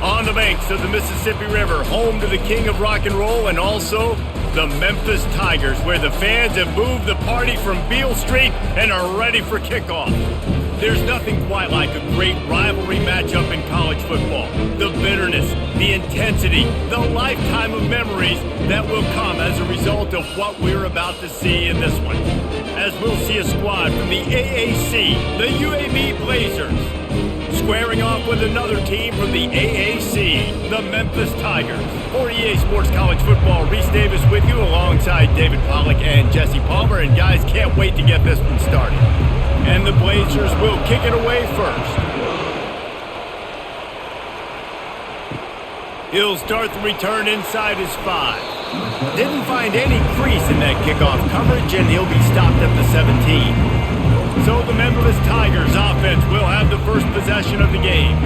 On the banks of the Mississippi River, home to the king of rock and roll and also the Memphis Tigers, where the fans have moved the party from Beale Street and are ready for kickoff. There's nothing quite like a great rivalry matchup in college football. The bitterness, the intensity, the lifetime of memories that will come as a result of what we're about to see in this one. As we'll see a squad from the AAC, the UAB Blazers, squaring off with another team from the AAC, the Memphis Tigers. For EA Sports College Football, Reese Davis with you alongside David Pollack and Jesse Palmer. And guys, can't wait to get this one started. And the Blazers will kick it away first. He'll start the return inside his 5. Didn't find any crease in that kickoff coverage, and he'll be stopped at the 17. So the Memphis Tigers offense will have the first possession of the game.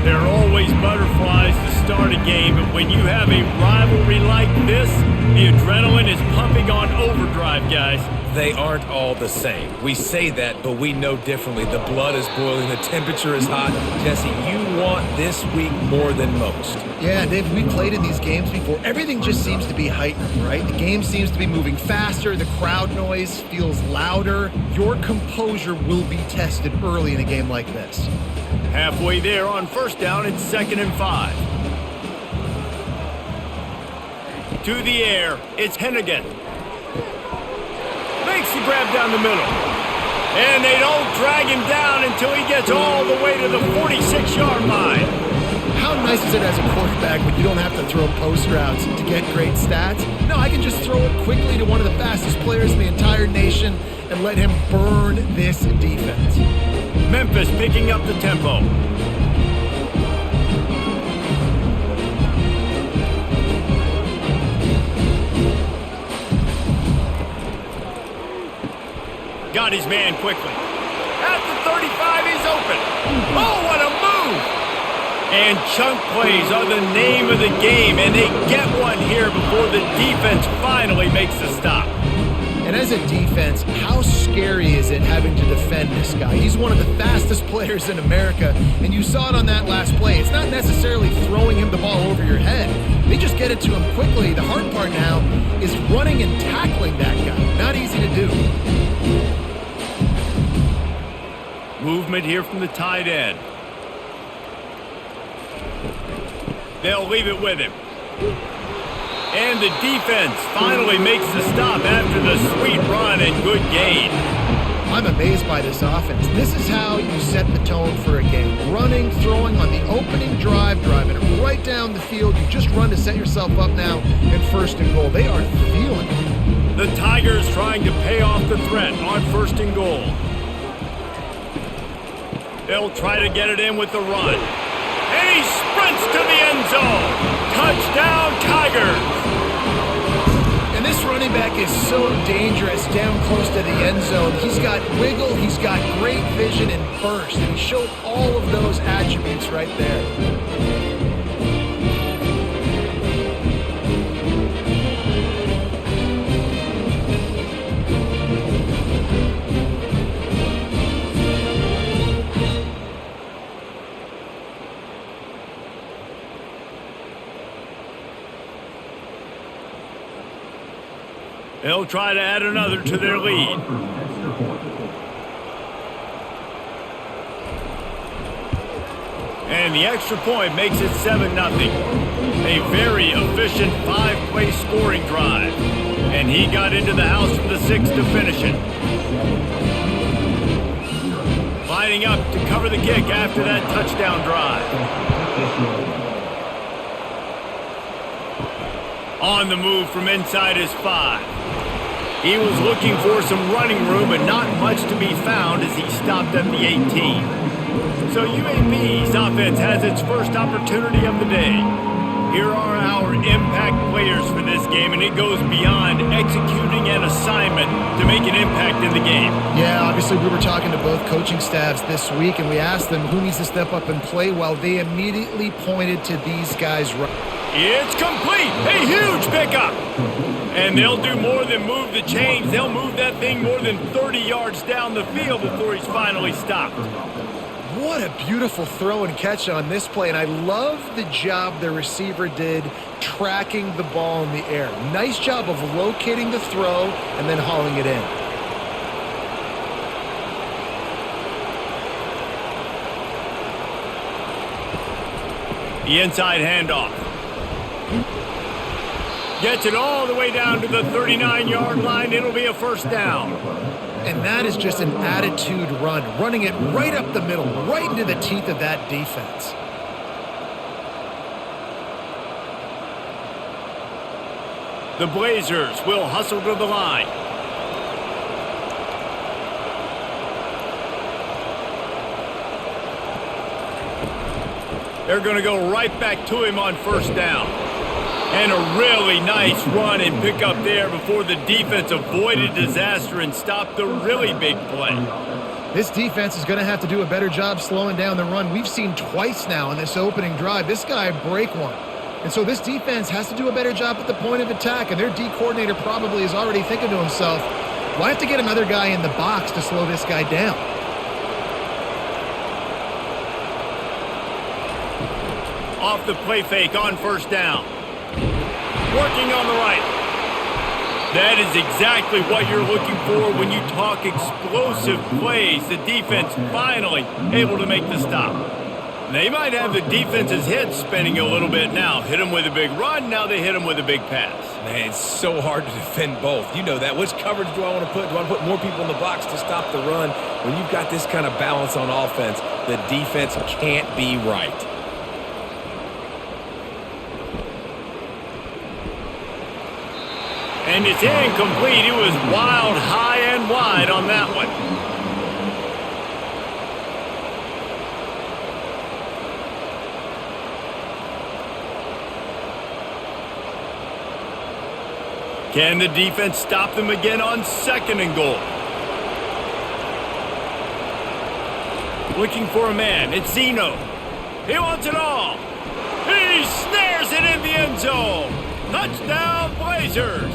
There are always butterflies to start a game, but when you have a rivalry like this, the adrenaline is pumping on overdrive, guys. They aren't all the same. We say that, but we know differently. The blood is boiling. The temperature is hot. Jesse, you want this week more than most. Yeah, Dave, we played in these games before. Everything just seems to be heightened, right? The game seems to be moving faster. The crowd noise feels louder. Your composure will be tested early in a game like this. Halfway there on first down, it's 2nd and 5. To the air, it's Hennigan. Makes the grab down the middle. And they don't drag him down until he gets all the way to the 46-yard line. How nice is it as a quarterback when you don't have to throw post routes to get great stats? No, I can just throw it quickly to one of the fastest players in the entire nation and let him burn this defense. Memphis picking up the tempo. Got his man quickly. At the 35, he's open. Oh, what a move! And chunk plays are the name of the game, and they get one here before the defense finally makes the stop. And as a defense, how scary is it having to defend this guy? He's one of the fastest players in America, and you saw it on that last play. It's not necessarily throwing him the ball over your head. They just get it to him quickly. The hard part now is running and tackling that guy. Not easy to do. Movement here from the tight end. They'll leave it with him. And the defense finally makes the stop after the sweet run and good gain. I'm amazed by this offense. This is how you set the tone for a game. Running, throwing on the opening drive, driving it right down the field. You just run to set yourself up now in 1st and goal. They are feeling it. The Tigers trying to pay off the threat on 1st and goal. They'll try to get it in with the run. And he sprints to the end zone. Touchdown, Tigers! And this running back is so dangerous down close to the end zone. He's got wiggle, he's got great vision and burst, and he showed all of those attributes right there. They'll try to add another to their lead. And the extra point makes it 7-0. A very efficient 5-play scoring drive. And he got into the house from the 6 to finish it. Lining up to cover the kick after that touchdown drive. On the move from inside his 5. He was looking for some running room, but not much to be found as he stopped at the 18. So UAB's offense has its first opportunity of the day. Here are our impact players for this game, and it goes beyond executing an assignment to make an impact in the game. Yeah, obviously we were talking to both coaching staffs this week, and we asked them who needs to step up and play well. They immediately pointed to these guys. It's complete! A huge pickup! And they'll do more than move the chains. They'll move that thing more than 30 yards down the field before he's finally stopped. What a beautiful throw and catch on this play, and I love the job the receiver did tracking the ball in the air. Nice job of locating the throw and then hauling it in. The inside handoff. Gets it all the way down to the 39-yard line. It'll be a first down. And that is just an attitude run, running it right up the middle, right into the teeth of that defense. The Blazers will hustle to the line. They're going to go right back to him on first down. And a really nice run and pick up there before the defense avoided disaster and stopped the really big play. This defense is going to have to do a better job slowing down the run. We've seen twice now in this opening drive this guy break one. And so this defense has to do a better job at the point of attack, and their D coordinator probably is already thinking to himself, well, I have to get another guy in the box to slow this guy down. Off the play fake on first down. Working on the right. That is exactly what you're looking for when you talk explosive plays. The defense finally able to make the stop. They might have the defense's head spinning a little bit now. Hit them with a big run, now they hit them with a big pass. Man, it's so hard to defend both. You know that. Which coverage do I want to put? Do I want to put more people in the box to stop the run? When you've got this kind of balance on offense, the defense can't be right. And it's incomplete. It was wild, high and wide on that one. Can the defense stop them again on second and goal? Looking for a man. It's Zeno. He wants it all. He snares it in the end zone. Touchdown, Blazers.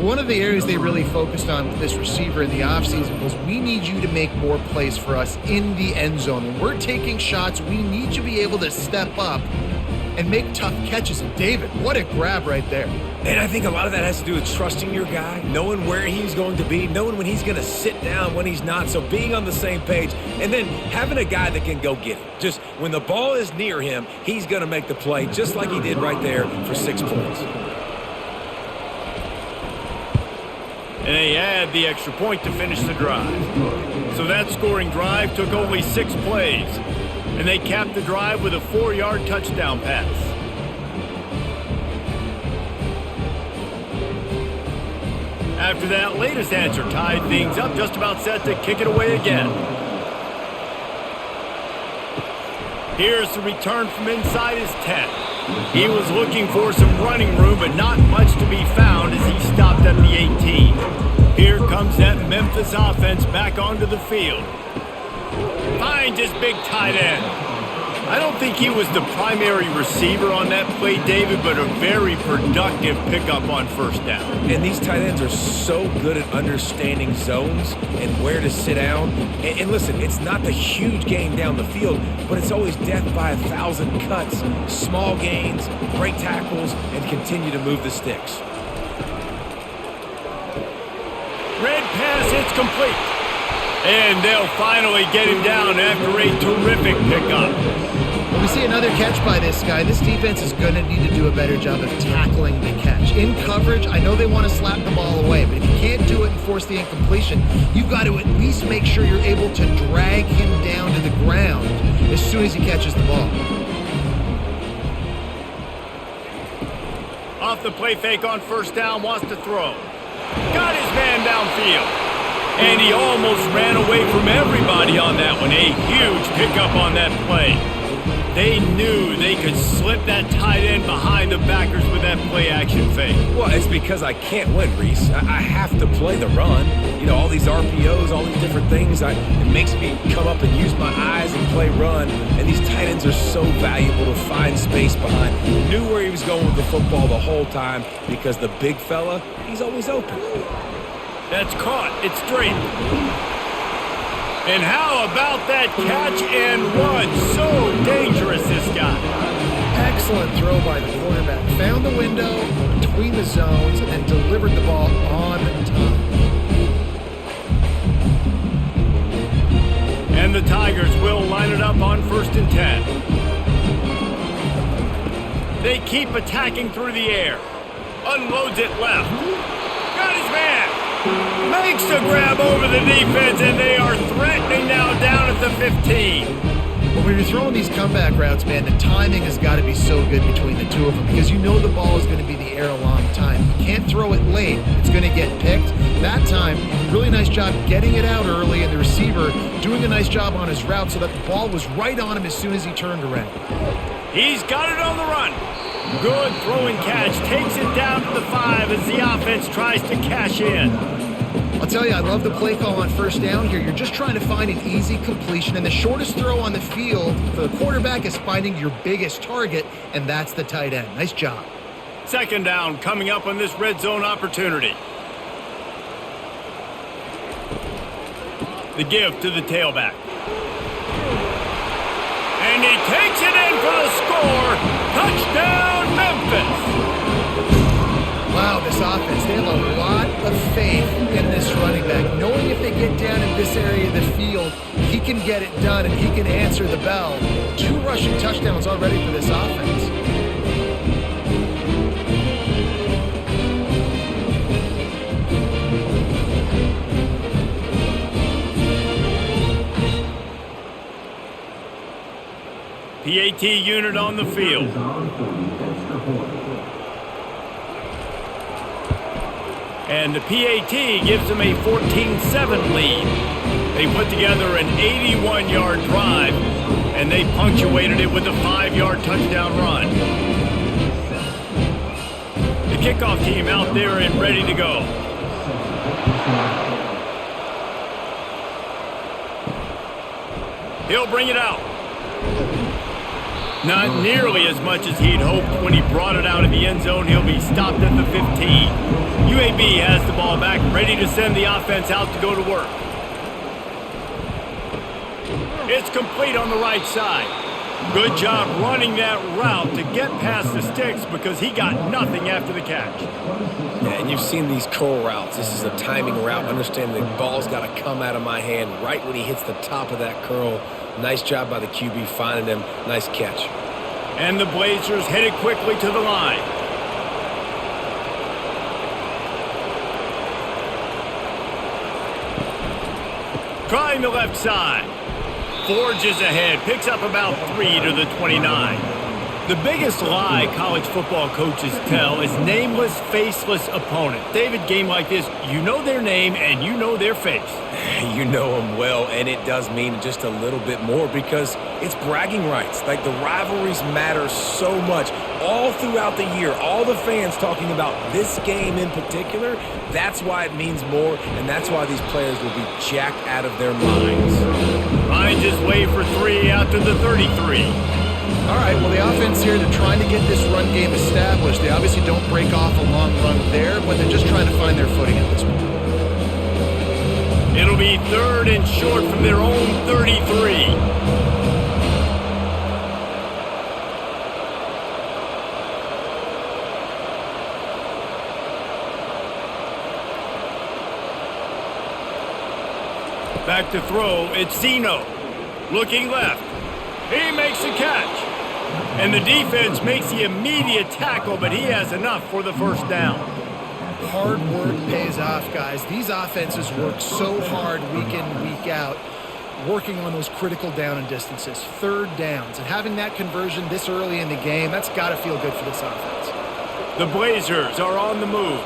One of the areas they really focused on with this receiver in the offseason was we need you to make more plays for us in the end zone. When we're taking shots, we need you to be able to step up and make tough catches. And David, what a grab right there. And I think a lot of that has to do with trusting your guy, knowing where he's going to be, knowing when he's going to sit down, when he's not. So being on the same page, and then having a guy that can go get it. Just when the ball is near him, he's going to make the play, just like he did right there for 6 points. And they add the extra point to finish the drive. So that scoring drive took only 6 plays. And they capped the drive with a 4-yard touchdown pass. After that latest answer tied things up, just about set to kick it away again. Here's the return from inside his 10. He was looking for some running room, but not much to be found as he stopped at the 18. Here comes that Memphis offense back onto the field. Finds his big tight end. I don't think he was the primary receiver on that play, David, but a very productive pickup on first down. And these tight ends are so good at understanding zones and where to sit down. And listen, it's not the huge gain down the field, but it's always death by 1,000 cuts, small gains, break tackles, and continue to move the sticks. Red pass, it's complete. And they'll finally get him down after a terrific pickup. When we see another catch by this guy, this defense is going to need to do a better job of tackling the catch. In coverage, I know they want to slap the ball away, but if you can't do it and force the incompletion, you've got to at least make sure you're able to drag him down to the ground as soon as he catches the ball. Off the play fake on first down, wants to throw. Got his man downfield. And he almost ran away from everybody on that one. A huge pickup on that play. They knew they could slip that tight end behind the backers with that play action fake. Well, it's because I can't win, Reese. I have to play the run. You know, all these RPOs, all these different things. It makes me come up and use my eyes and play run. And these tight ends are so valuable to find space behind. He knew where he was going with the football the whole time because the big fella, he's always open. That's caught. It's straight. And how about that catch and run? So dangerous, this guy. Excellent throw by the quarterback. Found the window between the zones and delivered the ball on time. And the Tigers will line it up on 1st and 10. They keep attacking through the air. Unloads it left. Got his man. Makes the grab over the defense, and they are threatening now down at the 15. When you're throwing these comeback routes, man, the timing has got to be so good between the two of them because you know the ball is going to be in the air a long time. You can't throw it late. It's going to get picked. That time, really nice job getting it out early, and the receiver doing a nice job on his route so that the ball was right on him as soon as he turned around. He's got it on the run. Good throwing catch. Takes it down to the 5 as the offense tries to cash in. I'll tell you, I love the play call on 1st down here. You're just trying to find an easy completion, and the shortest throw on the field for the quarterback is finding your biggest target, and that's the tight end. Nice job. 2nd down coming up on this red zone opportunity. The give to the tailback. And he takes it in for the score. Touchdown, Memphis. Wow, this offense, they have a lot of faith in this running back. Knowing if they get down in this area of the field, he can get it done and he can answer the bell. 2 rushing touchdowns already for this offense. PAT unit on the field. And the PAT gives them a 14-7 lead. They put together an 81-yard drive, and they punctuated it with a 5-yard touchdown run. The kickoff team out there and ready to go. He'll bring it out. Not nearly as much as he'd hoped when he brought it out of the end zone. He'll be stopped at the 15. UAB has the ball back, ready to send the offense out to go to work. It's complete on the right side. Good job running that route to get past the sticks because he got nothing after the catch. Yeah, and you've seen these curl routes. This is a timing route. Understand the ball's got to come out of my hand right when he hits the top of that curl. Nice job by the QB finding him. Nice catch. And the Blazers headed quickly to the line. Trying the left side. Forges ahead. Picks up about 3 to the 29. The biggest lie college football coaches tell is nameless, faceless opponent. David, game like this, you know their name and you know their face. You know them well, and it does mean just a little bit more because it's bragging rights. Like, the rivalries matter so much all throughout the year. All the fans talking about this game in particular, that's why it means more, and that's why these players will be jacked out of their minds. Finds his way for 3 out to the 33. All right, well, the offense here, they're trying to get this run game established. They obviously don't break off a long run there, but they're just trying to find their footing at this point. It'll be 3rd and short from their own 33. Back to throw, it's Zeno. Looking left. He makes the catch. And the defense makes the immediate tackle, but he has enough for the 1st down. Hard work pays off, guys. These offenses work so hard week in, week out, working on those critical down and distances, 3rd downs. And having that conversion this early in the game, that's got to feel good for this offense. The Blazers are on the move.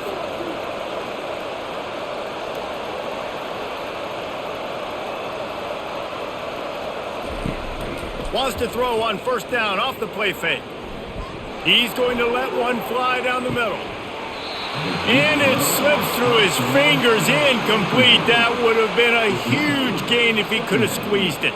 Wants to throw on 1st down off the play fake. He's going to let one fly down the middle. And it slips through his fingers, incomplete. That would have been a huge gain if he could have squeezed it.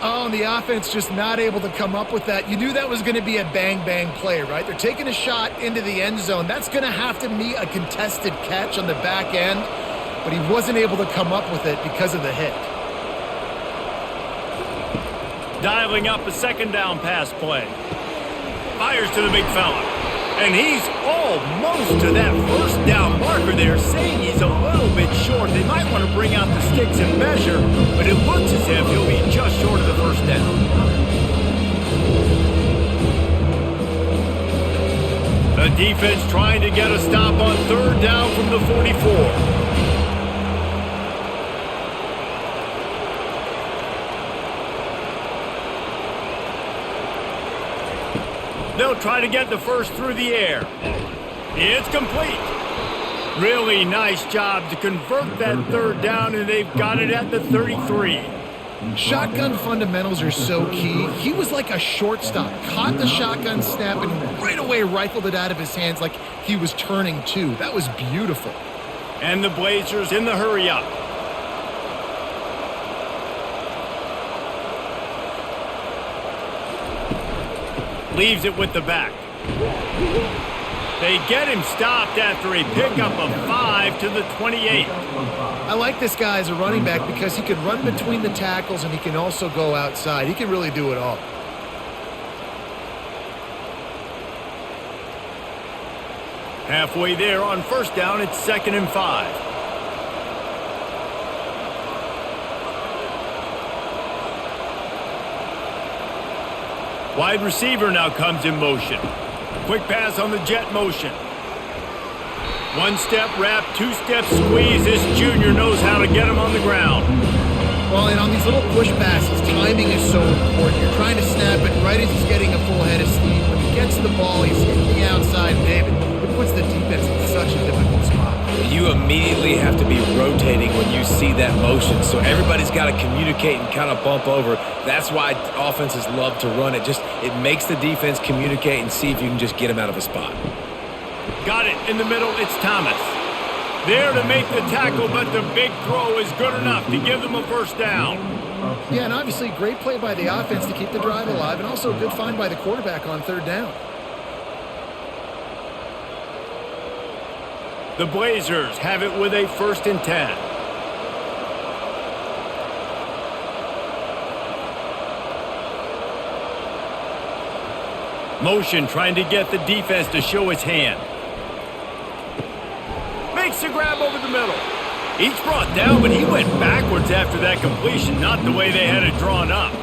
Oh, and the offense just not able to come up with that. You knew that was going to be a bang-bang play, right? They're taking a shot into the end zone. That's going to have to be a contested catch on the back end, but he wasn't able to come up with it because of the hit. Dialing up a second down pass play. Fires to the big fella. And he's almost to that first down marker there, saying he's a little bit short. They might want to bring out the sticks and measure, but it looks as if he'll be just short of the first down. The defense trying to get a stop on third down from the 44. They'll try to get the first through the air. It's complete. Really nice job to convert that third down, and they've got it at the 33. Shotgun fundamentals are so key. He was like a shortstop. Caught the shotgun snap and right away rifled it out of his hands like he was turning two. That was beautiful. And the Blazers in the hurry-up. Leaves it with the back. They get him stopped after a pickup of 5 to the 28. I like this guy as a running back because he can run between the tackles and he can also go outside. He can really do it all. Halfway there on first down, it's 2nd and 5. Wide receiver now comes in motion. Quick pass on the jet motion. One step wrap, two step squeeze. This junior knows how to get him on the ground. Well, and on these little push passes, timing is so important. You're trying to snap it right as he's getting a full head of steam. When he gets the ball, he's hitting the outside, David. It puts the defense in such a difficult spot. You immediately have to be rotating when you see that motion, so everybody's got to communicate and kind of bump over. That's why offenses love to run it. It makes the defense communicate and see if you can just get him out of a spot. Got it in the middle. It's Thomas. There to make the tackle, but the big throw is good enough to give them a first down. Yeah, and obviously great play by the offense to keep the drive alive, and also a good find by the quarterback on third down. The Blazers have it with a 1st and 10. Motion trying to get the defense to show its hand. Makes the grab over the middle. He's brought down, but he went backwards after that completion, not the way they had it drawn up.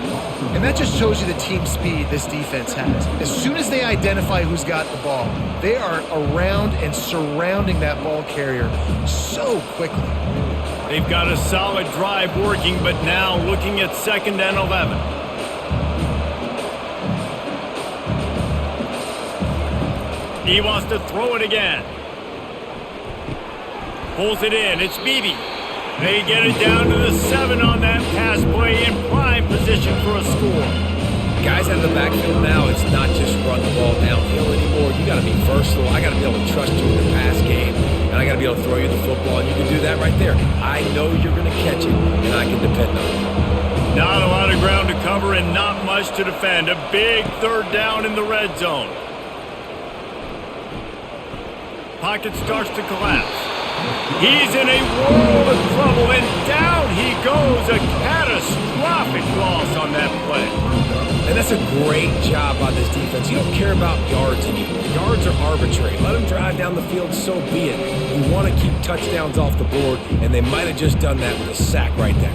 And that just shows you the team speed this defense has. As soon as they identify who's got the ball, they are around and surrounding that ball carrier so quickly. They've got a solid drive working, but now looking at 2nd and 11. He wants to throw it again. Pulls it in. It's Beebe. They get it down to the 7 on that pass play in prime position for a score. Guys out of the backfield now, it's not just run the ball downhill anymore. You got to be versatile. I got to be able to trust you in the pass game, and I got to be able to throw you the football, and you can do that right there. I know you're going to catch it, and I can depend on you. Not a lot of ground to cover and not much to defend. A big 3rd down in the red zone. Pocket starts to collapse. He's in a world of trouble, and down he goes. A catastrophic loss on that play. And that's a great job by this defense. You don't care about yards anymore. Yards are arbitrary. Let them drive down the field, so be it. You want to keep touchdowns off the board, and they might have just done that with a sack right there.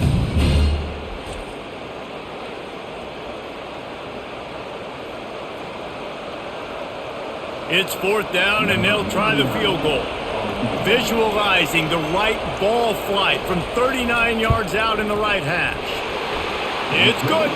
It's 4th down, and they'll try the field goal. Visualizing the right ball flight from 39 yards out in the right hash. It's good.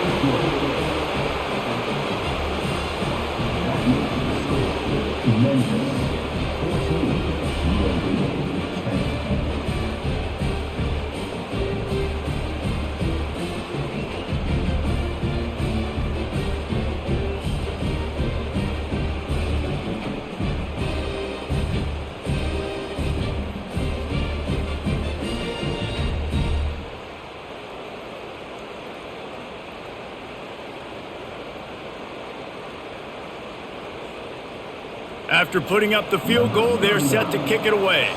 After putting up the field goal, they're set to kick it away.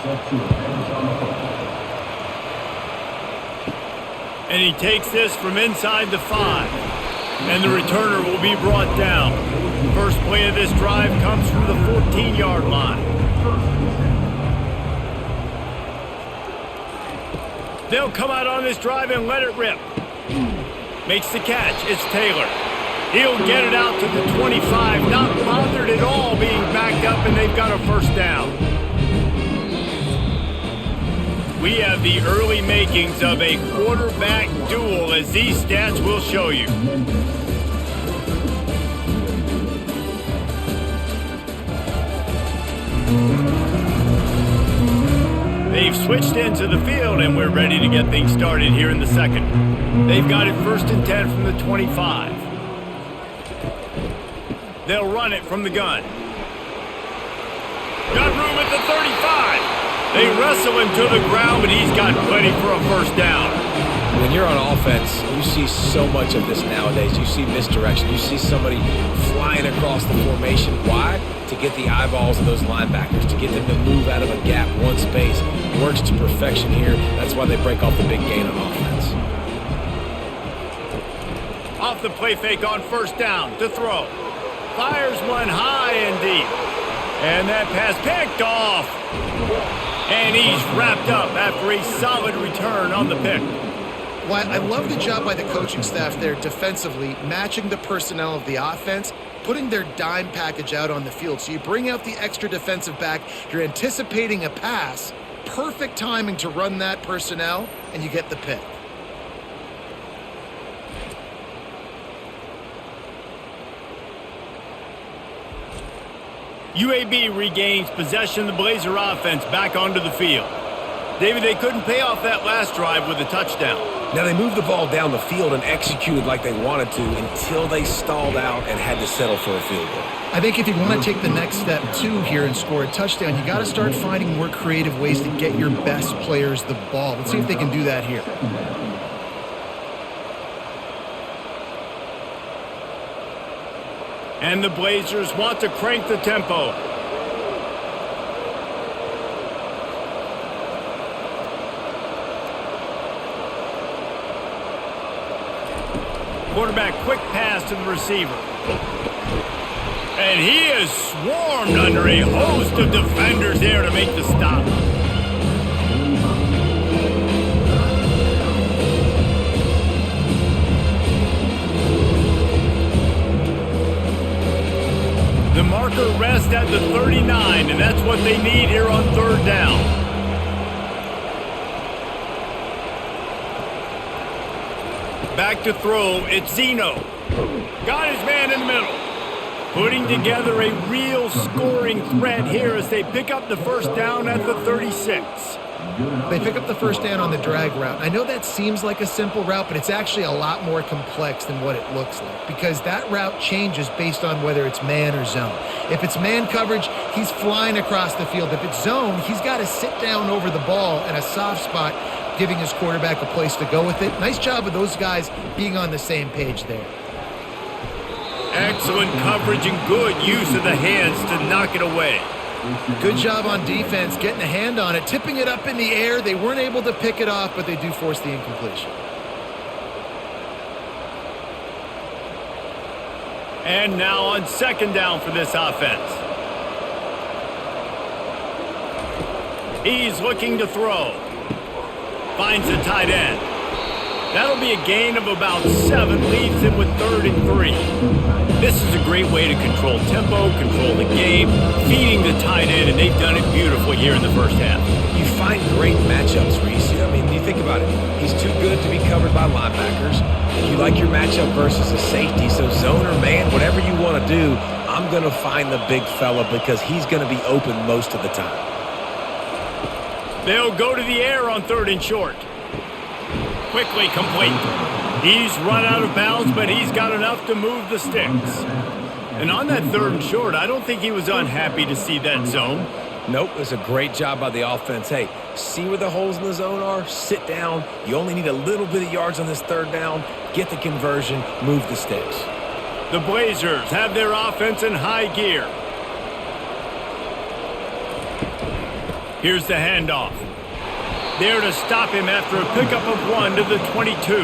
And he takes this from inside the 5. And the returner will be brought down. First play of this drive comes from the 14-yard line. They'll come out on this drive and let it rip. Makes the catch. It's Taylor. He'll get it out to the 25, not bothered at all being backed up, and they've got a first down. We have the early makings of a quarterback duel, as these stats will show you. They've switched into the field, and we're ready to get things started here in the second. They've got it 1st and 10 from the 25. They'll run it from the gun. Got room at the 35. They wrestle him to the ground, but he's got plenty for a first down. When you're on offense, you see so much of this nowadays. You see misdirection. You see somebody flying across the formation. Why? To get the eyeballs of those linebackers, to get them to move out of a gap, one space. Works to perfection here. That's why they break off the big gain on offense. Off the play fake on first down to throw. Fires one high and deep. And that pass picked off. And he's wrapped up after a solid return on the pick. Well, I love the job by the coaching staff there defensively, matching the personnel of the offense, putting their dime package out on the field. So you bring out the extra defensive back, you're anticipating a pass, perfect timing to run that personnel, and you get the pick. UAB regains possession of the Blazer offense back onto the field. David, they couldn't pay off that last drive with a touchdown. Now, they moved the ball down the field and executed like they wanted to until they stalled out and had to settle for a field goal. I think if you want to take the next step, too, here and score a touchdown, you got to start finding more creative ways to get your best players the ball. Let's see if they can do that here. And the Blazers want to crank the tempo. Quarterback quick pass to the receiver. And he is swarmed under a host of defenders there to make the stop. The marker rests at the 39, and that's what they need here on third down. Back to throw, it's Zeno. Got his man in the middle. Putting together a real scoring threat here as they pick up the first down at the 36. They pick up the first down on the drag route. I know that seems like a simple route, but it's actually a lot more complex than what it looks like because that route changes based on whether it's man or zone. If it's man coverage, he's flying across the field. If it's zone, he's got to sit down over the ball in a soft spot, giving his quarterback a place to go with it. Nice job of those guys being on the same page there. Excellent coverage and good use of the hands to knock it away. Good job on defense, getting a hand on it, tipping it up in the air. They weren't able to pick it off, but they do force the incompletion. And now on second down for this offense. He's looking to throw. Finds the tight end. That'll be a gain of about 7, leaves him with 3rd and 3. This is a great way to control tempo, control the game, feeding the tight end, and they've done it beautifully here in the first half. You find great matchups, Reese. I mean, you think about it. He's too good to be covered by linebackers. You like your matchup versus a safety, so zone or man, whatever you want to do, I'm going to find the big fella because he's going to be open most of the time. They'll go to the air on 3rd and short. Quickly complete. He's run out of bounds, but he's got enough to move the sticks. And on that 3rd and short, I don't think he was unhappy to see that zone. Nope, it was a great job by the offense. Hey, see where the holes in the zone are, sit down. You only need a little bit of yards on this 3rd down. Get the conversion, move the sticks. The Blazers have their offense in high gear. Here's the handoff. there to stop him after a pickup of 1 to the 22.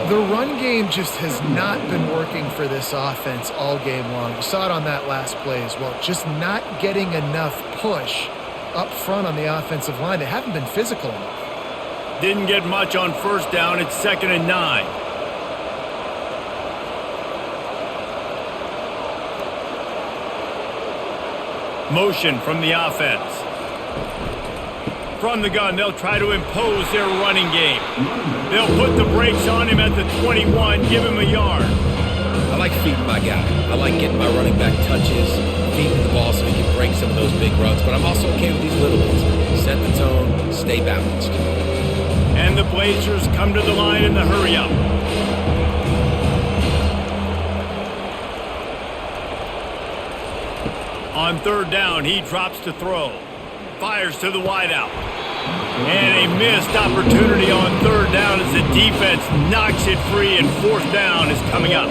The run game just has not been working for this offense all game long. You saw it on that last play as well. Just not getting enough push up front on the offensive line. They haven't been physical enough. Didn't get much on first down. It's 2nd and 9. Motion from the offense. From the gun, they'll try to impose their running game. They'll put the brakes on him at the 21, give him a yard. I like feeding my guy. I like getting my running back touches, feeding the ball so he can break some of those big runs, but I'm also okay with these little ones. Set the tone, stay balanced. And the Blazers come to the line in the hurry-up. On 3rd down, he drops to throw. Fires to the wideout. And a missed opportunity on 3rd down as the defense knocks it free, and 4th down is coming up.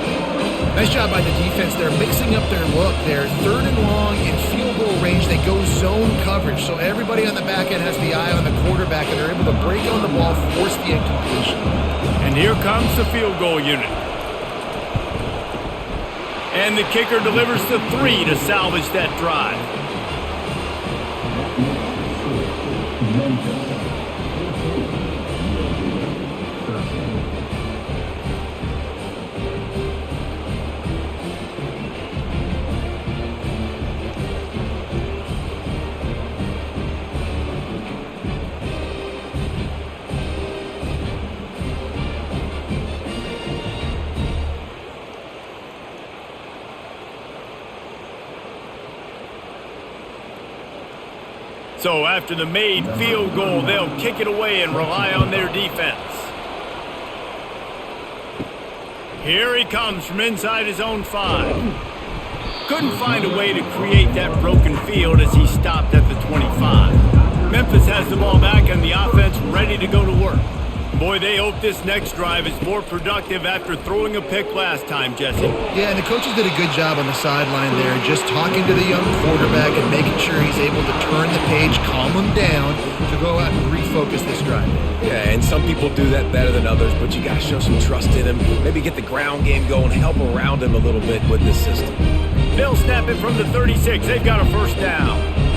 Nice job by the defense. They're mixing up their look. They're 3rd and long in field goal range. They go zone coverage, so everybody on the back end has the eye on the quarterback, and they're able to break on the ball, force the incompletion. And here comes the field goal unit. And the kicker delivers the 3 to salvage that drive. So after the made field goal, they'll kick it away and rely on their defense. Here he comes from inside his own 5. Couldn't find a way to create that broken field as he stopped at the 25. Memphis has the ball back and the offense ready to go to work. Boy, they hope this next drive is more productive after throwing a pick last time, Jesse. Yeah, and the coaches did a good job on the sideline there, just talking to the young quarterback and making sure he's able to turn the page, calm him down, to go out and refocus this drive. Yeah, and some people do that better than others, but you got to show some trust in him. Maybe get the ground game going, help around him a little bit with this system. They'll snap it from the 36. They've got a 1st down.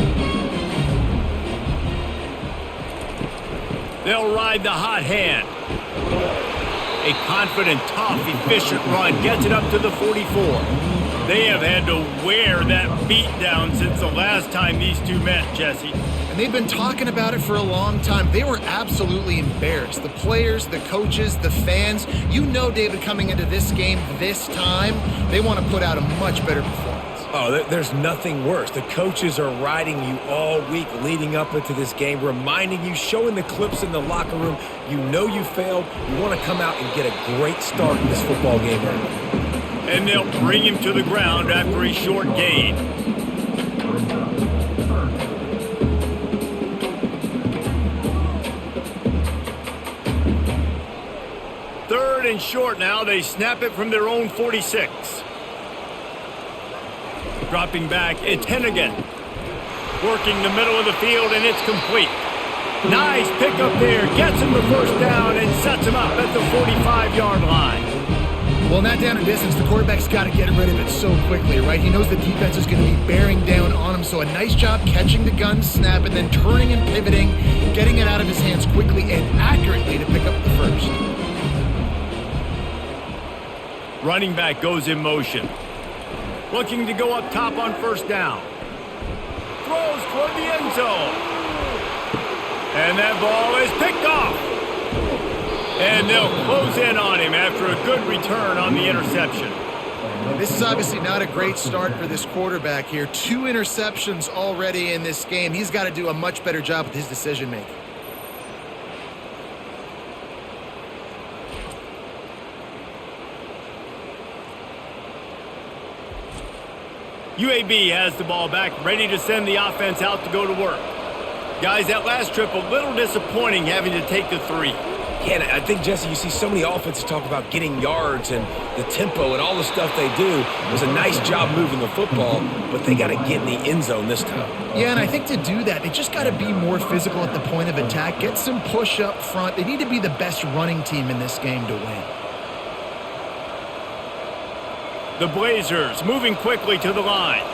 They'll ride the hot hand. A confident, tough, efficient run gets it up to the 44. They have had to wear that beat down since the last time these two met, Jesse. And they've been talking about it for a long time. They were absolutely embarrassed. The players, the coaches, the fans. You know, David, coming into this game this time, they want to put out a much better performance. Oh, there's nothing worse. The coaches are riding you all week leading up into this game, reminding you, showing the clips in the locker room. You know you failed. You want to come out and get a great start in this football game early. And they'll bring him to the ground after a short gain. Third and short now. They snap it from their own 46. Dropping back, it's Hennigan. Working the middle of the field, and it's complete. Nice pickup there. Gets him the 1st down and sets him up at the 45-yard line. Well, in that down and distance, the quarterback's got to get rid of it so quickly, right? He knows the defense is going to be bearing down on him, so a nice job catching the gun snap and then turning and pivoting, getting it out of his hands quickly and accurately to pick up the 1st. Running back goes in motion. Looking to go up top on 1st down. Throws toward the end zone. And that ball is picked off. And they'll close in on him after a good return on the interception. This is obviously not a great start for this quarterback here. 2 interceptions already in this game. He's got to do a much better job with his decision-making. UAB has the ball back, ready to send the offense out to go to work. Guys, that last trip a little disappointing having to take the 3. Yeah, and I think, Jesse, you see so many offenses talk about getting yards and the tempo and all the stuff they do. It was a nice job moving the football, but they got to get in the end zone this time. Yeah, and I think to do that, they just got to be more physical at the point of attack, get some push up front. They need to be the best running team in this game to win. The Blazers moving quickly to the line.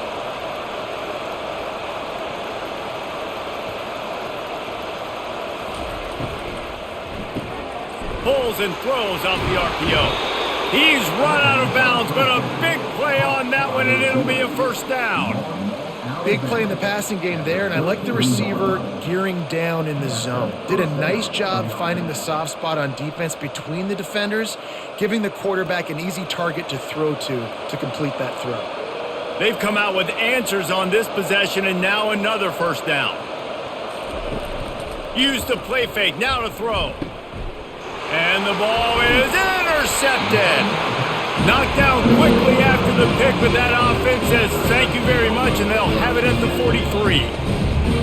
Pulls and throws off the RPO. He's run out of bounds, but a big play on that one, and it'll be a first down. Big play in the passing game there, and I like the receiver gearing down in the zone. Did a nice job finding the soft spot on defense between the defenders, giving the quarterback an easy target to throw to complete that throw. They've come out with answers on this possession, and now another first down. Use the play fake, now to throw. And the ball is intercepted. Knocked down quickly after the pick, but that offense says thank you very much, and they'll have it at the 43.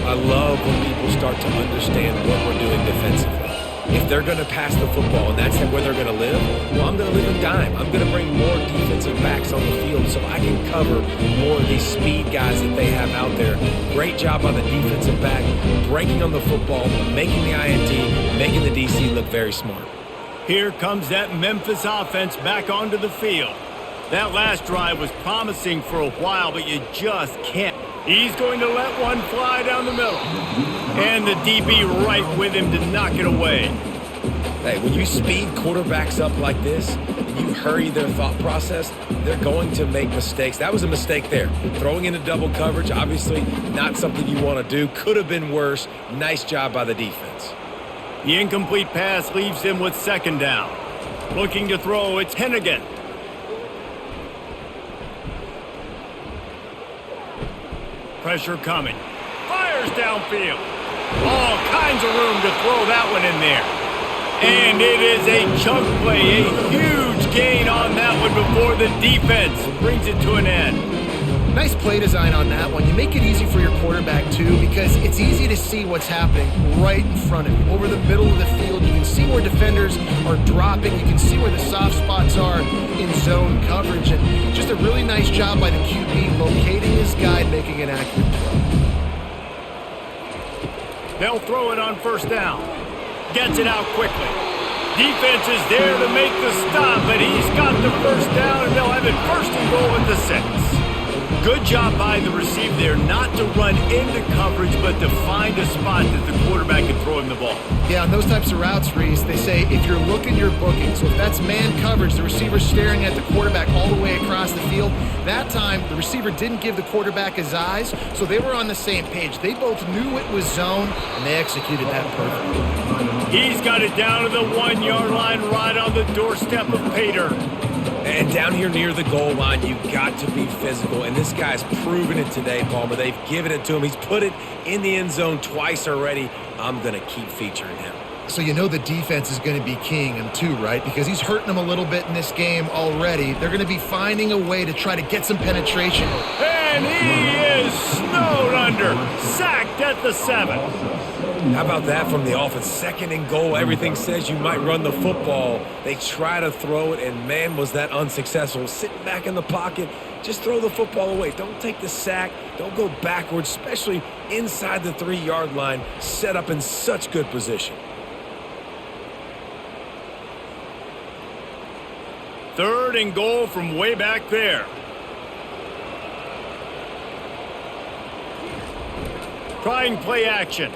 I love when people start to understand what we're doing defensively. If they're going to pass the football and that's where they're going to live, well, I'm going to live in dime. I'm going to bring more defensive backs on the field so I can cover more of these speed guys that they have out there. Great job on the defensive back, breaking on the football, making the INT, making the DC look very smart. Here comes that Memphis offense back onto the field. That last drive was promising for a while, but you just can't. He's going to let one fly down the middle. And the DB right with him to knock it away. Hey, when you speed quarterbacks up like this, and you hurry their thought process, they're going to make mistakes. That was a mistake there. Throwing into double coverage, obviously not something you want to do. Could have been worse. Nice job by the defense. The incomplete pass leaves him with second down. Looking to throw, it's Hennigan. Pressure coming. Fires downfield. All kinds of room to throw that one in there. And it is a chunk play, a huge gain on that one before the defense brings it to an end. Nice play design on that one. You make it easy for your quarterback, too, because it's easy to see what's happening right in front of you. Over the middle of the field, you can see where defenders are dropping. You can see where the soft spots are in zone coverage. And just a really nice job by the QB locating his guy and making an accurate throw. They'll throw it on first down. Gets it out quickly. Defense is there to make the stop, but he's got the first down, and they'll have it first and goal at the 6. Good job by the receiver there not to run into coverage, but to find a spot that the quarterback can throw him the ball. Yeah, on those types of routes, Reese, they say if you're looking, you're booking. So if that's man coverage, the receiver's staring at the quarterback all the way across the field. That time, the receiver didn't give the quarterback his eyes, so they were on the same page. They both knew it was zone, and they executed that perfectly. He's got it down to the 1-yard line right on the doorstep of Pater. And down here near the goal line, you've got to be physical. And this guy's proven it today, Palmer. They've given it to him. He's put it in the end zone twice already. I'm going to keep featuring him. So you know the defense is going to be keying him too, right? Because he's hurting them a little bit in this game already. They're going to be finding a way to try to get some penetration. And he is snowed under. Sacked at the 7. How about that from the offense? Second and goal. Everything says you might run the football. They try to throw it, and man, was that unsuccessful. Sitting back in the pocket, just throw the football away. Don't take the sack. Don't go backwards, especially inside the 3-yard line. Set up in such good position. Third and goal from way back there. Trying play action.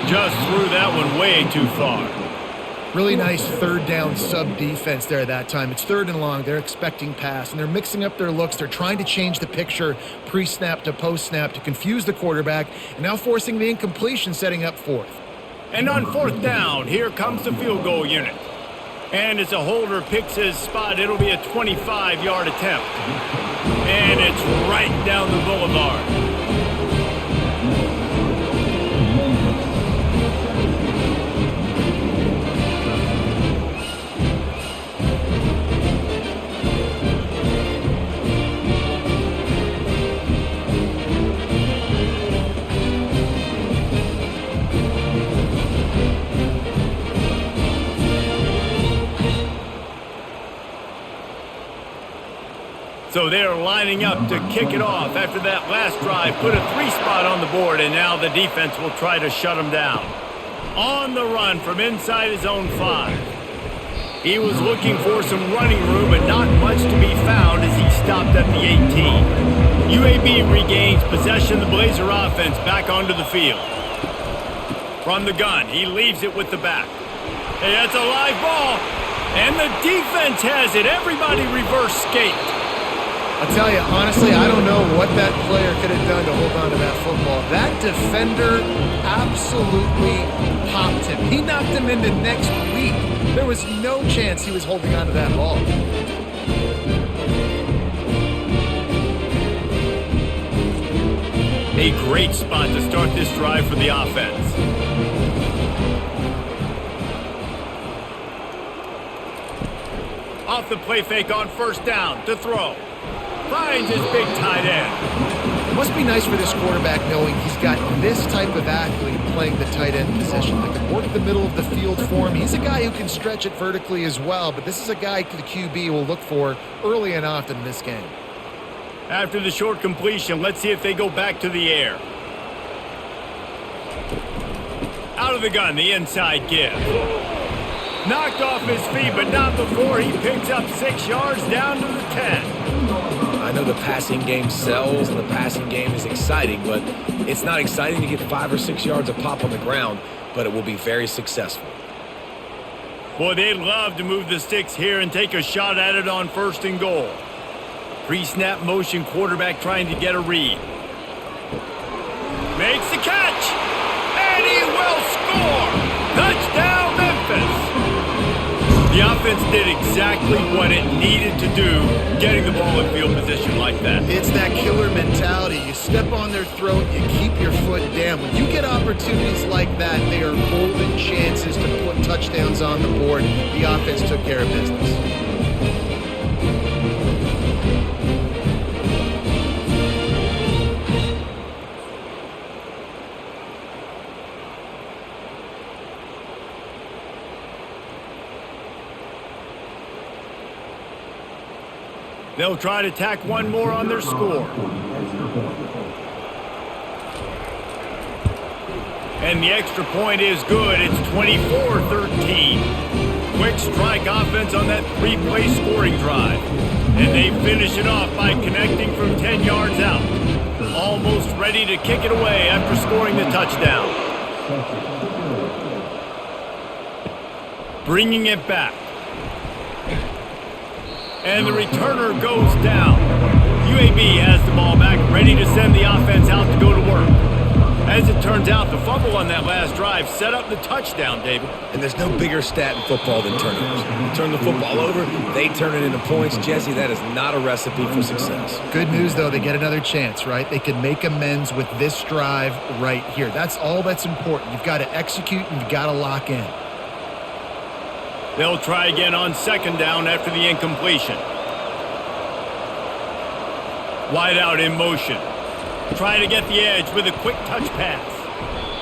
Just threw that one way too far. Really nice third down sub defense there that time. It's third and long. They're expecting pass, and they're mixing up their looks. They're trying to change the picture pre-snap to post-snap to confuse the quarterback, and now forcing the incompletion, setting up fourth. And on fourth down, here comes the field goal unit. And as a holder picks his spot, it'll be a 25-yard attempt. And it's right down the boulevard. So they're lining up to kick it off after that last drive. Put a 3-spot on the board, and now the defense will try to shut them down. On the run from inside his own 5. He was looking for some running room, but not much to be found as he stopped at the 18. UAB regains possession of the Blazer offense back onto the field. From the gun, he leaves it with the back. Hey, that's a live ball, and the defense has it. Everybody reverse skate. I'll tell you, honestly, I don't know what that player could have done to hold on to that football. That defender absolutely popped him. He knocked him into next week. There was no chance he was holding on to that ball. A great spot to start this drive for the offense. Off the play fake on first down to throw. Finds his big tight end. It must be nice for this quarterback knowing he's got this type of athlete playing the tight end position that can work the middle of the field for him. He's a guy who can stretch it vertically as well, but this is a guy the QB will look for early and often in this game. After the short completion, let's see if they go back to the air. Out of the gun, the inside give. Knocked off his feet, but not before he picks up 6 yards down to the 10. I know the passing game sells and the passing game is exciting, but it's not exciting to get 5 or 6 yards of pop on the ground, but it will be very successful. Boy, they'd love to move the sticks here and take a shot at it on 1st and goal. Pre-snap motion quarterback trying to get a read. Makes the catch, and he will score! Touchdown, Memphis! The offense did exactly what it needed to do, getting the ball in field position like that. It's that killer mentality. You step on their throat, you keep your foot down. When you get opportunities like that, they are golden chances to put touchdowns on the board. The offense took care of business. They'll try to tack one more on their score. And the extra point is good. It's 24-13. Quick strike offense on that 3-play scoring drive. And they finish it off by connecting from 10 yards out. Almost ready to kick it away after scoring the touchdown. Bringing it back. And the returner goes down. UAB has the ball back, ready to send the offense out to go to work. As it turns out, the fumble on that last drive set up the touchdown, David. And there's no bigger stat in football than turnovers. You turn the football over, they turn it into points. Jesse, that is not a recipe for success. Good news, though, they get another chance, right? They can make amends with this drive right here. That's all that's important. You've got to execute and you've got to lock in. They'll try again on 2nd down after the incompletion. Wide out in motion. Trying to get the edge with a quick touch pass.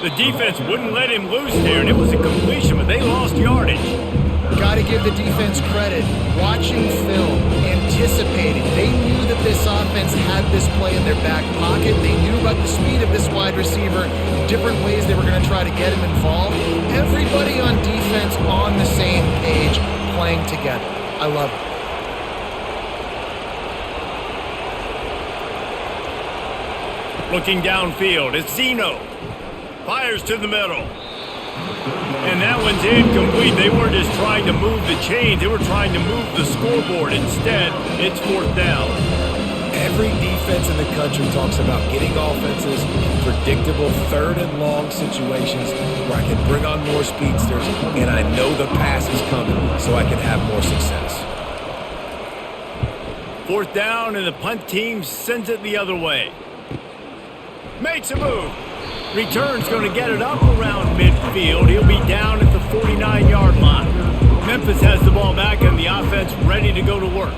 The defense wouldn't let him loose there, and it was a completion, but they lost yardage. Got to give the defense credit. Watching film, anticipating. They knew that this offense had this play in their back pocket. They knew about the speed of this wide receiver, different ways they were going to try to get him involved. Everybody on defense on the same page, playing together. I love it. Looking downfield, it's Zeno. Fires to the middle. And that one's incomplete. They weren't just trying to move the chains. They were trying to move the scoreboard. Instead, it's 4th down. Every defense in the country talks about getting offenses in predictable 3rd and long situations where I can bring on more speedsters and I know the pass is coming so I can have more success. 4th down, and the punt team sends it the other way. Makes a move. Return's going to get it up around midfield. He'll be down at the 49-yard line. Memphis has the ball back and the offense ready to go to work.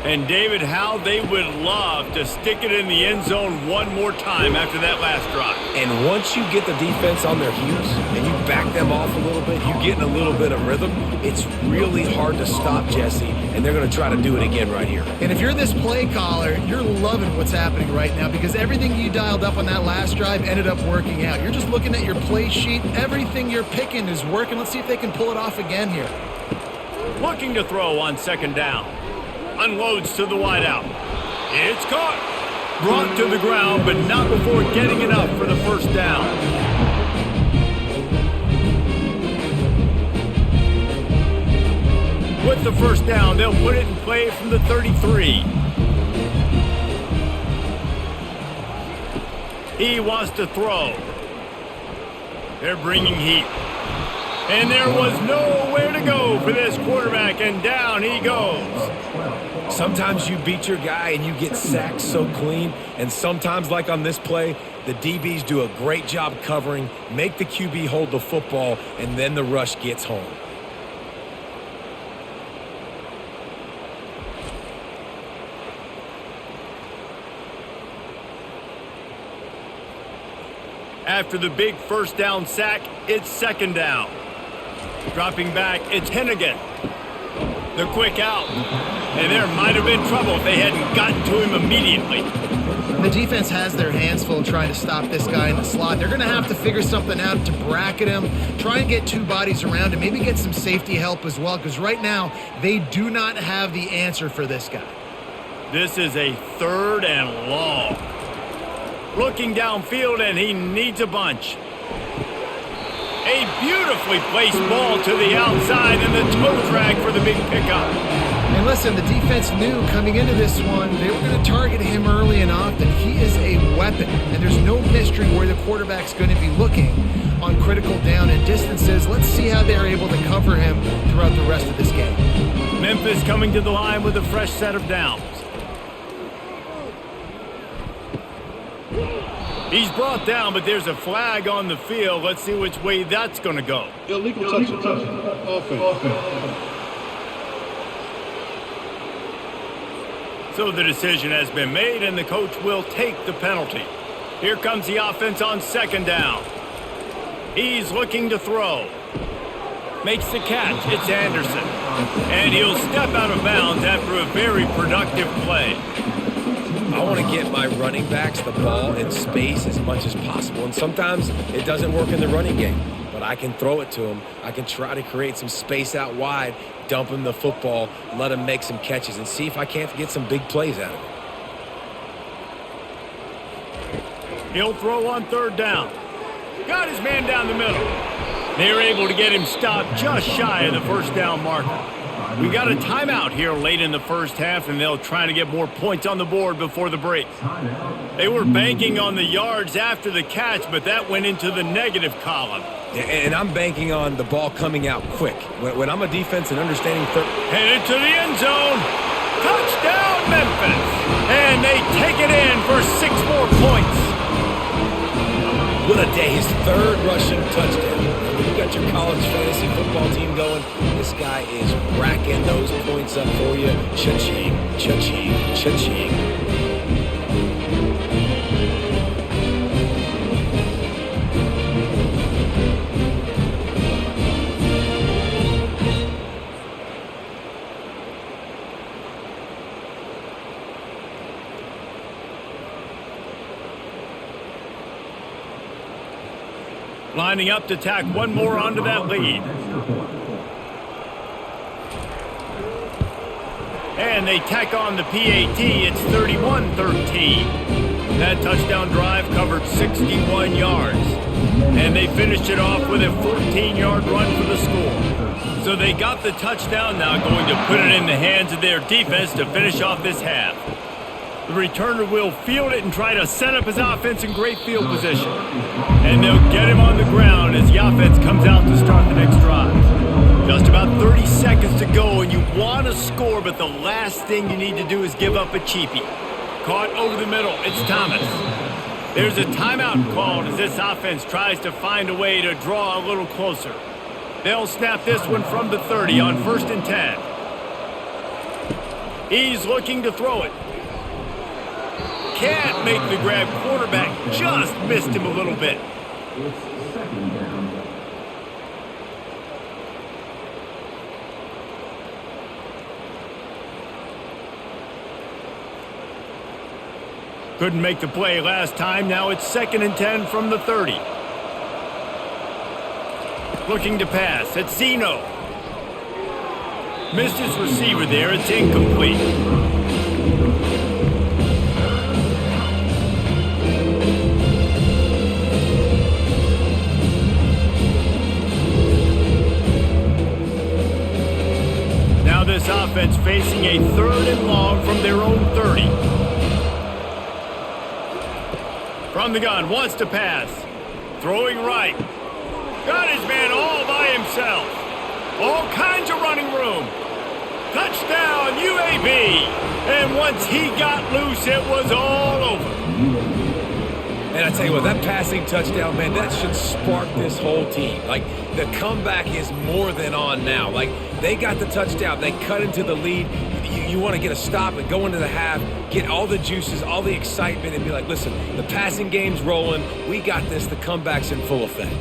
And David, how they would love to stick it in the end zone one more time after that last drive. And once you get the defense on their heels and you back them off a little bit, you get in a little bit of rhythm, it's really hard to stop Jesse, and they're going to try to do it again right here. And if you're this play caller, you're loving what's happening right now because everything you dialed up on that last drive ended up working out. You're just looking at your play sheet. Everything you're picking is working. Let's see if they can pull it off again here. Looking to throw on second down. Unloads to the wideout. It's caught. Brought to the ground, but not before getting it up for the first down. With the first down, they'll put it in play from the 33. He wants to throw. They're bringing heat. And there was nowhere to go for this quarterback, and down he goes. Sometimes you beat your guy and you get sacked so clean, and sometimes, like on this play, the DBs do a great job covering, make the QB hold the football, and then the rush gets home. After the big first down sack, it's second down. Dropping back, it's Hennigan. The quick out. And there might have been trouble if they hadn't gotten to him immediately. The defense has their hands full trying to stop this guy in the slot. They're going to have to figure something out to bracket him, try and get two bodies around him, maybe get some safety help as well, because right now they do not have the answer for this guy. This is a third and long. Looking downfield, and he needs a bunch. A beautifully placed ball to the outside, and the toe drag for the big pickup. And listen, the defense knew coming into this one, they were going to target him early and often. He is a weapon, and there's no mystery where the quarterback's going to be looking on critical down and distances. Let's see how they're able to cover him throughout the rest of this game. Memphis coming to the line with a fresh set of downs. He's brought down, but there's a flag on the field. Let's see which way that's going to go. Illegal touch. Offense. So the decision has been made, and the coach will take the penalty. Here comes the offense on second down. He's looking to throw. Makes the catch. It's Anderson. And he'll step out of bounds after a very productive play. I want to get my running backs the ball in space as much as possible. And sometimes it doesn't work in the running game, but I can throw it to them. I can try to create some space out wide, dump him the football, let him make some catches, and see if I can't get some big plays out of it. He'll throw on third down. Got his man down the middle. They're able to get him stopped just shy of the first down marker. We got a timeout here late in the first half, and they'll try to get more points on the board before the break. They were banking on the yards after the catch, but that went into the negative column. And I'm banking on the ball coming out quick. When I'm a defense and understanding headed to the end zone. Touchdown, Memphis. And they take it in for 6 more points. What a day. His third rushing touchdown. When you got your college fantasy football team going, this guy is racking those points up for you. Cha-ching, cha-ching, cha-ching. Lining up to tack one more onto that lead. And they tack on the PAT. It's 31-13. That touchdown drive covered 61 yards. And they finished it off with a 14-yard run for the score. So they got the touchdown, now going to put it in the hands of their defense to finish off this half. The returner will field it and try to set up his offense in great field position. And they'll get him on the ground as the offense comes out to start the next drive. Just about 30 seconds to go, and you want to score, but the last thing you need to do is give up a cheapie. Caught over the middle, it's Thomas. There's a timeout called as this offense tries to find a way to draw a little closer. They'll snap this one from the 30 on 1st and 10. He's looking to throw it. Can't make the grab. Quarterback just missed him a little bit. Couldn't make the play last time. Now it's 2nd and 10 from the 30. Looking to pass. It's Zeno. Missed his receiver there. It's incomplete. Now this offense facing a 3rd and long from their own 30. From the gun, wants to pass. Throwing right. Got his man all by himself. All kinds of running room. Touchdown, UAB. And once he got loose, it was all over. And I tell you what, that passing touchdown, man, that should spark this whole team. Like, the comeback is more than on now. Like, they got the touchdown. They cut into the lead. You want to get a stop and go into the half, get all the juices, all the excitement, and be like, listen, the passing game's rolling. We got this. The comeback's in full effect.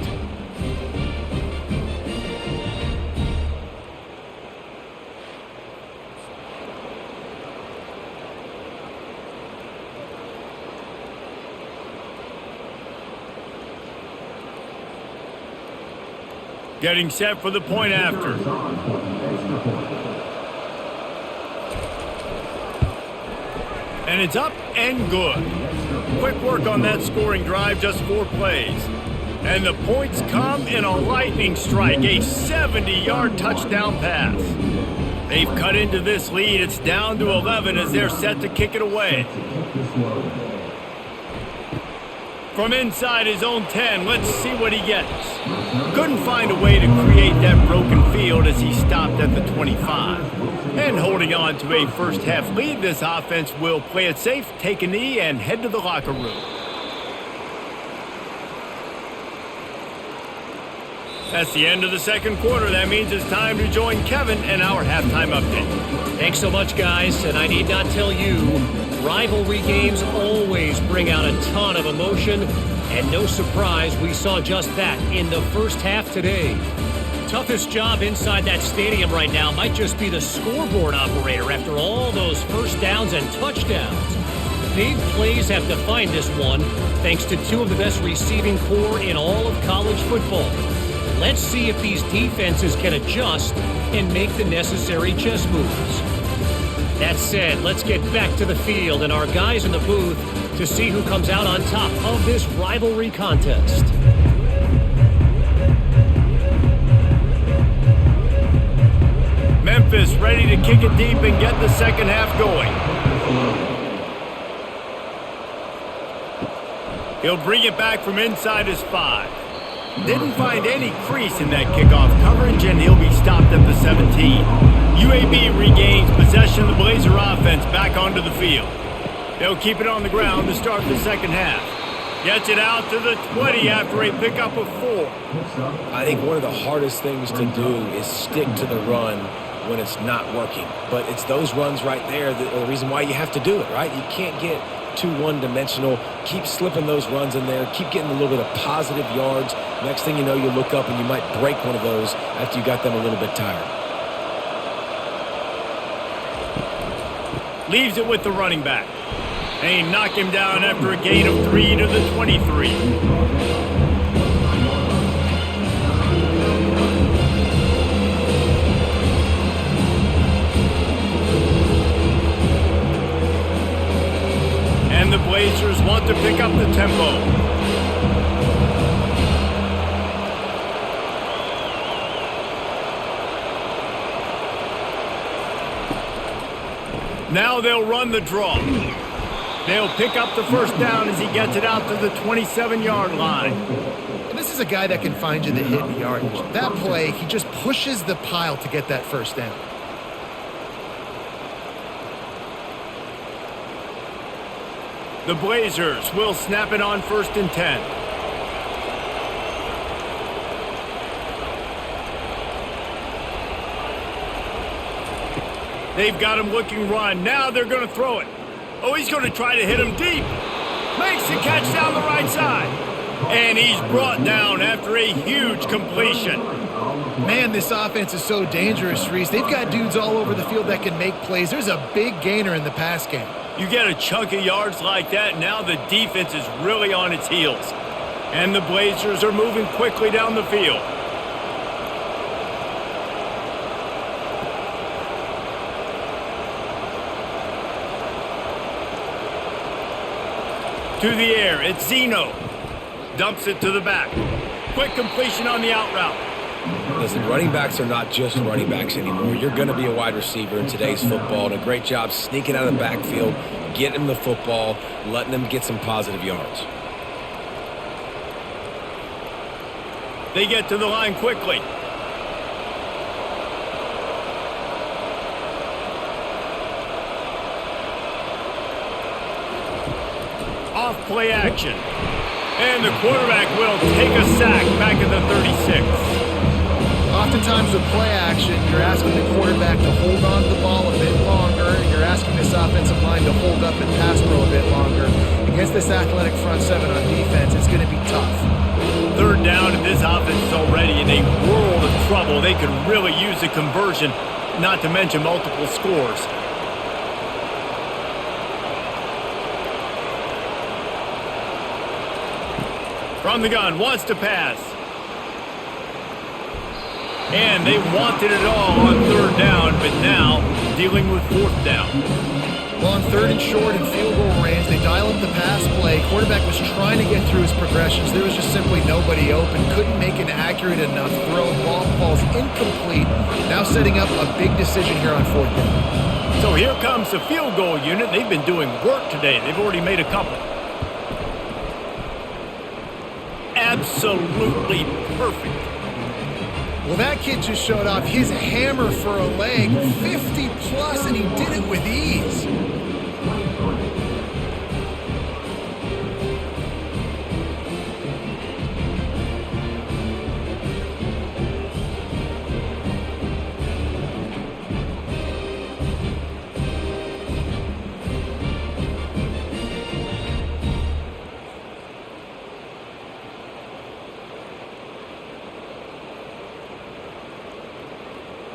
Getting set for the point after. And it's up and good. Quick work on that scoring drive, just 4 plays. And the points come in a lightning strike, a 70-yard touchdown pass. They've cut into this lead. It's down to 11 as they're set to kick it away. From inside his own 10, let's see what he gets. Couldn't find a way to create that broken field as he stopped at the 25. And holding on to a first-half lead, this offense will play it safe, take a knee, and head to the locker room. That's the end of the 2nd quarter. That means it's time to join Kevin and our halftime update. Thanks so much, guys, and I need not tell you, rivalry games always bring out a ton of emotion, and no surprise, we saw just that in the first half today. Toughest job inside that stadium right now might just be the scoreboard operator after all those first downs and touchdowns. Big plays have defined this one, thanks to 2 of the best receiving corps in all of college football. Let's see if these defenses can adjust and make the necessary chess moves. That said, let's get back to the field and our guys in the booth to see who comes out on top of this rivalry contest. Memphis ready to kick it deep and get the second half going. He'll bring it back from inside his 5. Didn't find any crease in that kickoff coverage, and he'll be stopped at the 17. UAB regains possession of the Blazer offense back onto the field. They'll keep it on the ground to start the second half. Gets it out to the 20 after a pickup of 4. I think one of the hardest things to do is stick to the run when it's not working. But it's those runs right there that are the reason why you have to do it, right? You can't get too one-dimensional. Keep slipping those runs in there. Keep getting a little bit of positive yards. Next thing you know, you look up and you might break one of those after you got them a little bit tired. Leaves it with the running back. They knock him down after a gain of 3 to the 23. And the Blazers want to pick up the tempo. Now they'll run the draw. They'll pick up the first down as he gets it out to the 27-yard line. And this is a guy that can find you the hidden yardage. That play, he just pushes the pile to get that first down. The Blazers will snap it on 1st and 10. They've got him looking run. Now they're going to throw it. Oh, he's going to try to hit him deep. Makes the catch down the right side. And he's brought down after a huge completion. Man, this offense is so dangerous, Reese. They've got dudes all over the field that can make plays. There's a big gainer in the pass game. You get a chunk of yards like that, now the defense is really on its heels. And the Blazers are moving quickly down the field. To the air, it's Zeno. Dumps it to the back. Quick completion on the out route. Listen, running backs are not just running backs anymore. You're going to be a wide receiver in today's football. And a great job sneaking out of the backfield, getting them the football, letting them get some positive yards. They get to the line quickly. Off play action. And the quarterback will take a sack back at the 36. Oftentimes with play action, you're asking the quarterback to hold on to the ball a bit longer. You're asking this offensive line to hold up and pass pro a bit longer. Against this athletic front seven on defense, it's going to be tough. Third down, and this offense is already in a world of trouble. They could really use a conversion, not to mention multiple scores. From the gun, wants to pass. And they wanted it all on third down, but now dealing with fourth down. Well, on third and short and field goal range, they dial up the pass play. Quarterback was trying to get through his progressions. There was just simply nobody open. Couldn't make an accurate enough throw. Ball falls incomplete. Now setting up a big decision here on fourth down. So here comes the field goal unit. They've been doing work today. They've already made a couple. Absolutely perfect. Well, that kid just showed off his hammer for a leg, 50 plus, and he did it with ease.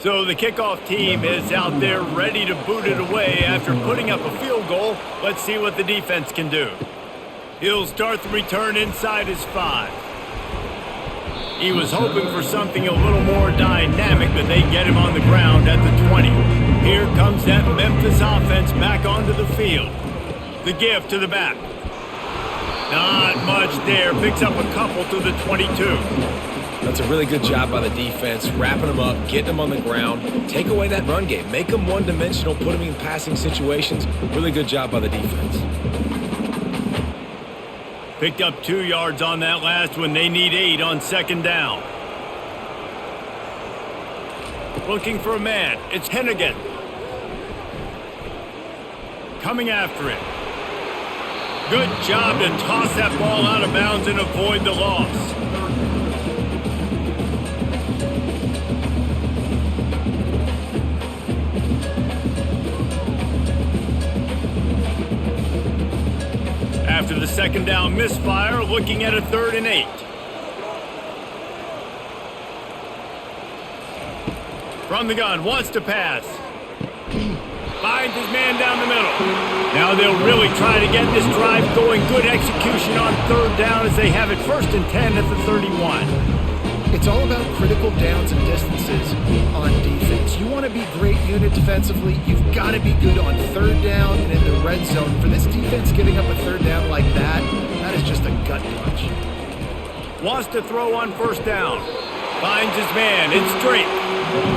So the kickoff team is out there ready to boot it away after putting up a field goal. Let's see what the defense can do. He'll start the return inside his 5. He was hoping for something a little more dynamic, but they get him on the ground at the 20. Here comes that Memphis offense back onto the field. The give to the back. Not much there. Picks up a couple to the 22. That's a really good job by the defense, wrapping them up, getting them on the ground, take away that run game, make them one-dimensional, put them in passing situations. Really good job by the defense. Picked up 2 yards on that last one. They need 8 on second down. Looking for a man. It's Hennigan. Coming after it. Good job to toss that ball out of bounds and avoid the loss. After the second down misfire, looking at a 3rd and 8. From the gun, wants to pass. Finds his man down the middle. Now they'll really try to get this drive going. Good execution on third down as they have it 1st and 10 at the 31. It's all about critical downs and distances on defense. You want to be great unit defensively, you've got to be good on third down and in the red zone. For this defense giving up a third down like that, that is just a gut punch. Wants to throw on 1st down. Finds his man. It's straight.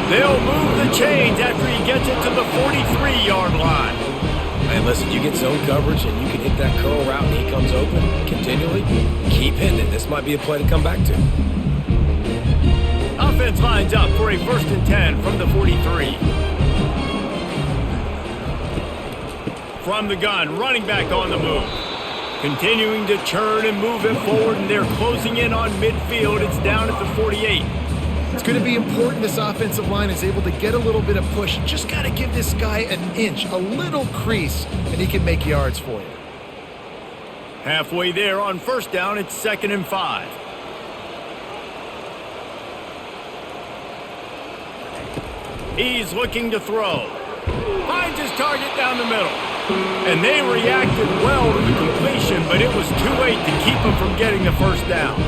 They'll move the chains after he gets it to the 43-yard line. And listen, you get zone coverage and you can hit that curl route and he comes open continually. Keep hitting it. This might be a play to come back to. Offense lines up for a 1st and 10 from the 43. From the gun, running back on the move. Continuing to churn and move it forward, and they're closing in on midfield. It's down at the 48. It's going to be important this offensive line is able to get a little bit of push. You just got to give this guy an inch, a little crease, and he can make yards for you. Halfway there on first down, it's 2nd and 5. He's looking to throw. Finds his target down the middle. And they reacted well to the completion, but it was too late to keep him from getting the first down.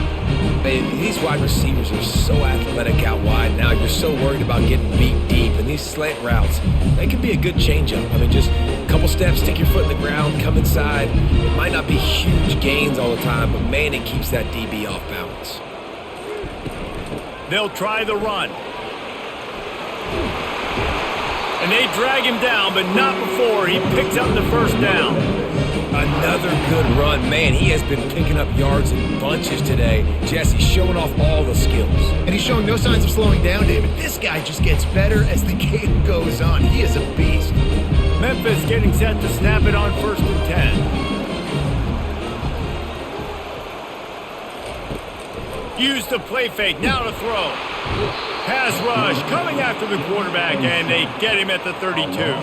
These wide receivers are so athletic out wide now. You're so worried about getting beat deep. And these slant routes, they can be a good changeup. I mean, just a couple steps, stick your foot in the ground, come inside. It might not be huge gains all the time, but man, it keeps that DB off balance. They'll try the run. And they drag him down, but not before he picks up the first down. Another good run. Man, he has been picking up yards in bunches today. Jesse's showing off all the skills. And he's showing no signs of slowing down, David. This guy just gets better as the game goes on. He is a beast. Memphis getting set to snap it on 1st and 10. Use the play fake, now to throw. Pass rush coming after the quarterback, and they get him at the 32.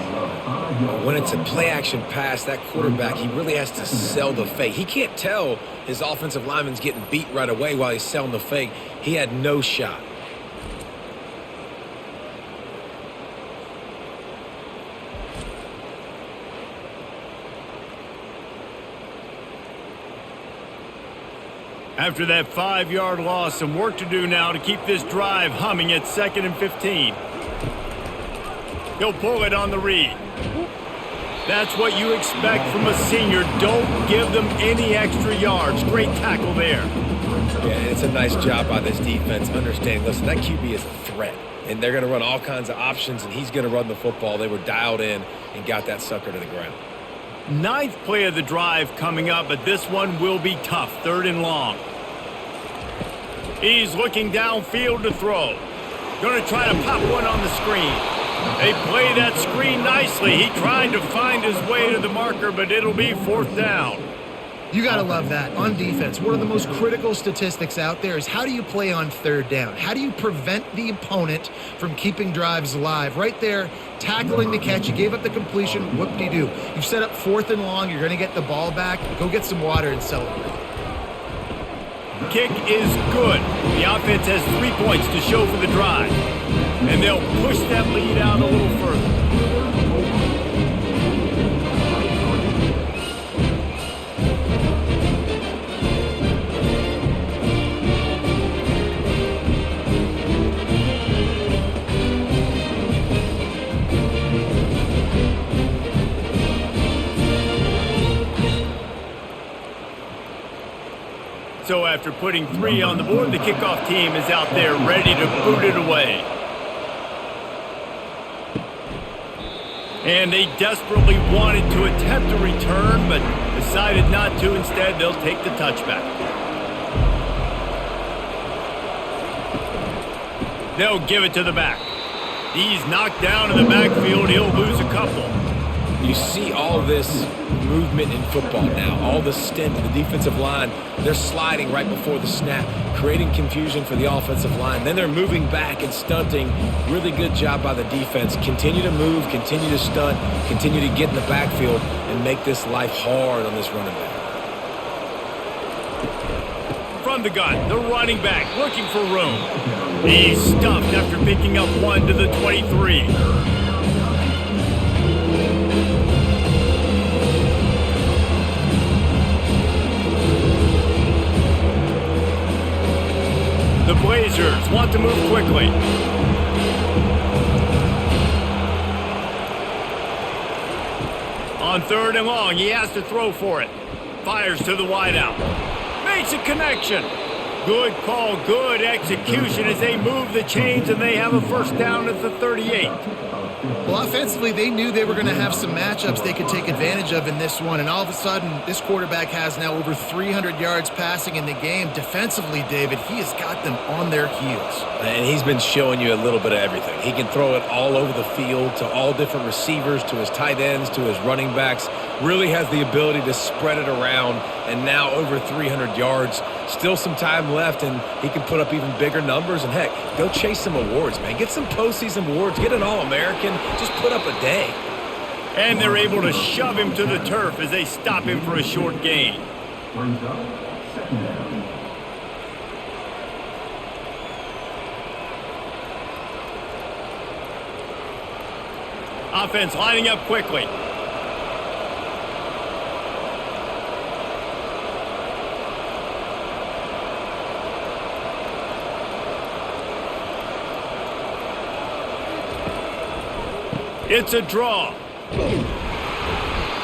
When it's a play-action pass, that quarterback, he really has to sell the fake. He can't tell his offensive lineman's getting beat right away while he's selling the fake. He had no shot. After that 5-yard loss, some work to do now to keep this drive humming at 2nd and 15. He'll pull it on the read. That's what you expect from a senior. Don't give them any extra yards. Great tackle there. Yeah, it's a nice job by this defense understanding, listen, that QB is a threat. And they're going to run all kinds of options, and he's going to run the football. They were dialed in and got that sucker to the ground. 9th play of the drive coming up, but this one will be tough. 3rd and long. He's looking downfield to throw. Going to try to pop one on the screen. They play that screen nicely. He tried to find his way to the marker, but it'll be 4th down. You got to love that. On defense, one of the most critical statistics out there is how do you play on 3rd down? How do you prevent the opponent from keeping drives alive? Right there, tackling the catch. You gave up the completion. Whoop-de-doo. You've set up 4th and long. You're going to get the ball back. Go get some water and celebrate. Kick is good. The offense has 3 points to show for the drive. And they'll push that lead out a little further. So after putting 3 on the board, the kickoff team is out there ready to boot it away. And they desperately wanted to attempt a return, but decided not to. Instead, they'll take the touchback. They'll give it to the back. He's knocked down in the backfield. He'll lose a couple. You see all this movement in football now, all the stint of the defensive line. They're sliding right before the snap, creating confusion for the offensive line. Then they're moving back and stunting. Really good job by the defense. Continue to move, continue to stunt, continue to get in the backfield and make this life hard on this running back. From the gun, the running back looking for room. He's stuffed after picking up 1 to the 23. The Blazers want to move quickly. On 3rd and long, he has to throw for it. Fires to the wideout. Makes a connection. Good call, good execution as they move the chains and they have a first down at the 38. Well, offensively, they knew they were going to have some matchups they could take advantage of in this one, and all of a sudden, this quarterback has now over 300 yards passing in the game. Defensively, David, he has got them on their heels. And he's been showing you a little bit of everything. He can throw it all over the field to all different receivers, to his tight ends, to his running backs. Really has the ability to spread it around and now over 300 yards. Still some time left, and he can put up even bigger numbers. And, heck, go chase some awards, man. Get some postseason awards. Get an All-American. Just put up a day. And they're able to shove him to the turf as they stop him for a short gain. Brings up second down. Offense lining up quickly. It's a draw.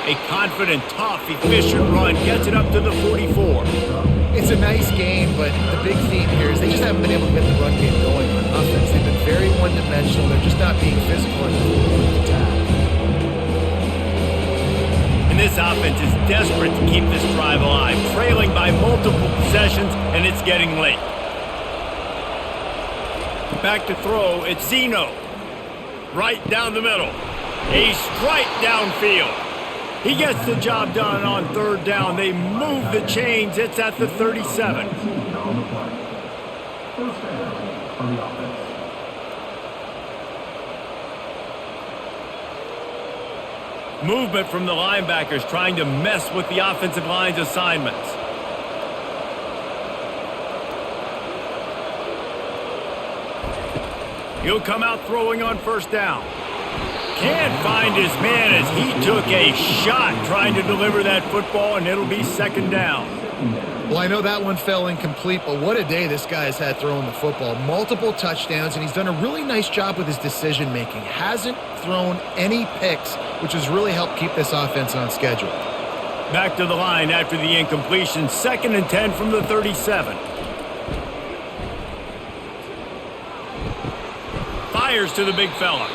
A confident, tough, efficient run gets it up to the 44. It's a nice game, but the big theme here is they just haven't been able to get the run game going on offense. They've been very one-dimensional. They're just not being physical enough to attack. And this offense is desperate to keep this drive alive, trailing by multiple possessions, and it's getting late. Back to throw, it's Zeno. Right down the middle. A strike downfield. He gets the job done on third down. They move the chains. It's at the 37. First down for the offense. Movement from the linebackers trying to mess with the offensive line's assignments. He'll come out throwing on first down. Can't find his man as he took a shot trying to deliver that football, and it'll be second down. Well, I know that one fell incomplete, but what a day this guy has had throwing the football. Multiple touchdowns, and he's done a really nice job with his decision-making. Hasn't thrown any picks, which has really helped keep this offense on schedule. Back to the line after the incompletion. 2nd and 10 from the 37. Fires to the big fella.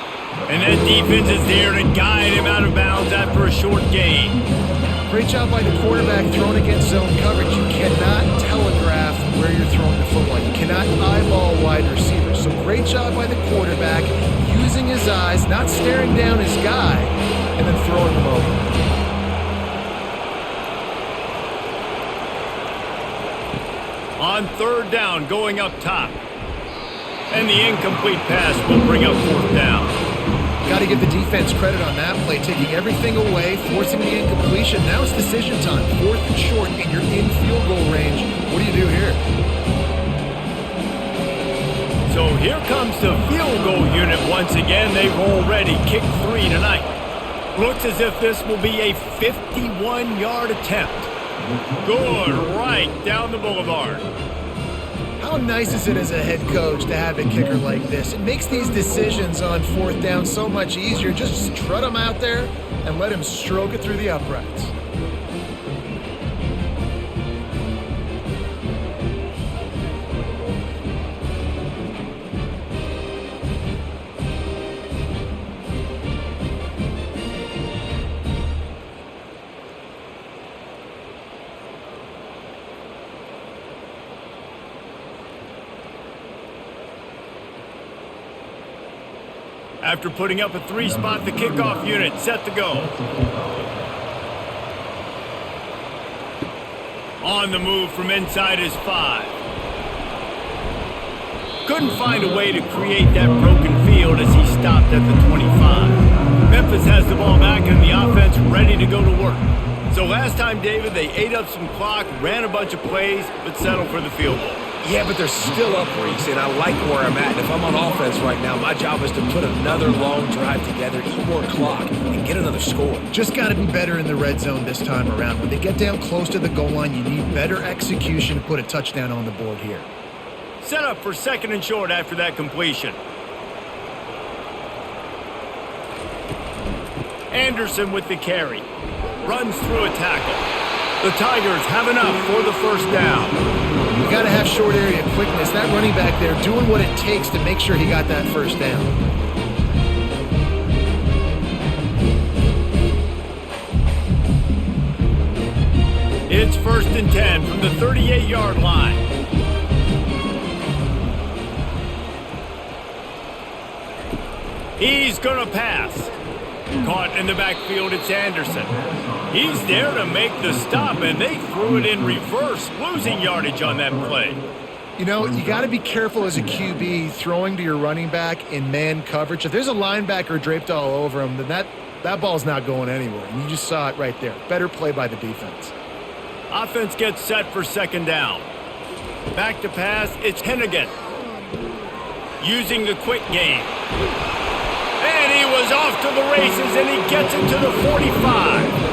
And that defense is there to guide him out of bounds after a short gain. Great job by the quarterback throwing against zone coverage. You cannot telegraph where you're throwing the football. You cannot eyeball wide receivers. So great job by the quarterback using his eyes, not staring down his guy, and then throwing him over. On third down, going up top. And the incomplete pass will bring up fourth down. Got to give the defense credit on that play, taking everything away, forcing the incompletion. Now it's decision time. 4th and short, and you're in field goal range. What do you do here? So here comes the field goal unit once again. They've already kicked 3 tonight. Looks as if this will be a 51-yard attempt. Good, right down the boulevard. How nice is it as a head coach to have a kicker like this? It makes these decisions on 4th down so much easier. Just strut him out there and let him stroke it through the uprights. After putting up a 3-spot, the kickoff unit set to go. On the move from inside his 5. Couldn't find a way to create that broken field as he stopped at the 25. Memphis has the ball back and the offense ready to go to work. So last time, David, they ate up some clock, ran a bunch of plays, but settled for the field goal. Yeah, but they're still up, Reese, and I like where I'm at. And if I'm on offense right now, my job is to put another long drive together, eat more clock, and get another score. Just got to be better in the red zone this time around. When they get down close to the goal line, you need better execution to put a touchdown on the board here. Set up for 2nd and short after that completion. Anderson with the carry. Runs through a tackle. The Tigers have enough for the first down. You got to have short area quickness. That running back there doing what it takes to make sure he got that first down. It's 1st and 10 from the 38-yard line. He's going to pass. Caught in the backfield, it's Anderson. He's there to make the stop, and they threw it in reverse, losing yardage on that play. You know, you got to be careful as a QB throwing to your running back in man coverage. If there's a linebacker draped all over him, then that ball's not going anywhere. And you just saw it right there. Better play by the defense. Offense gets set for second down. Back to pass, it's Hennigan. Using the quick game. And he was off to the races, and he gets it to the 45.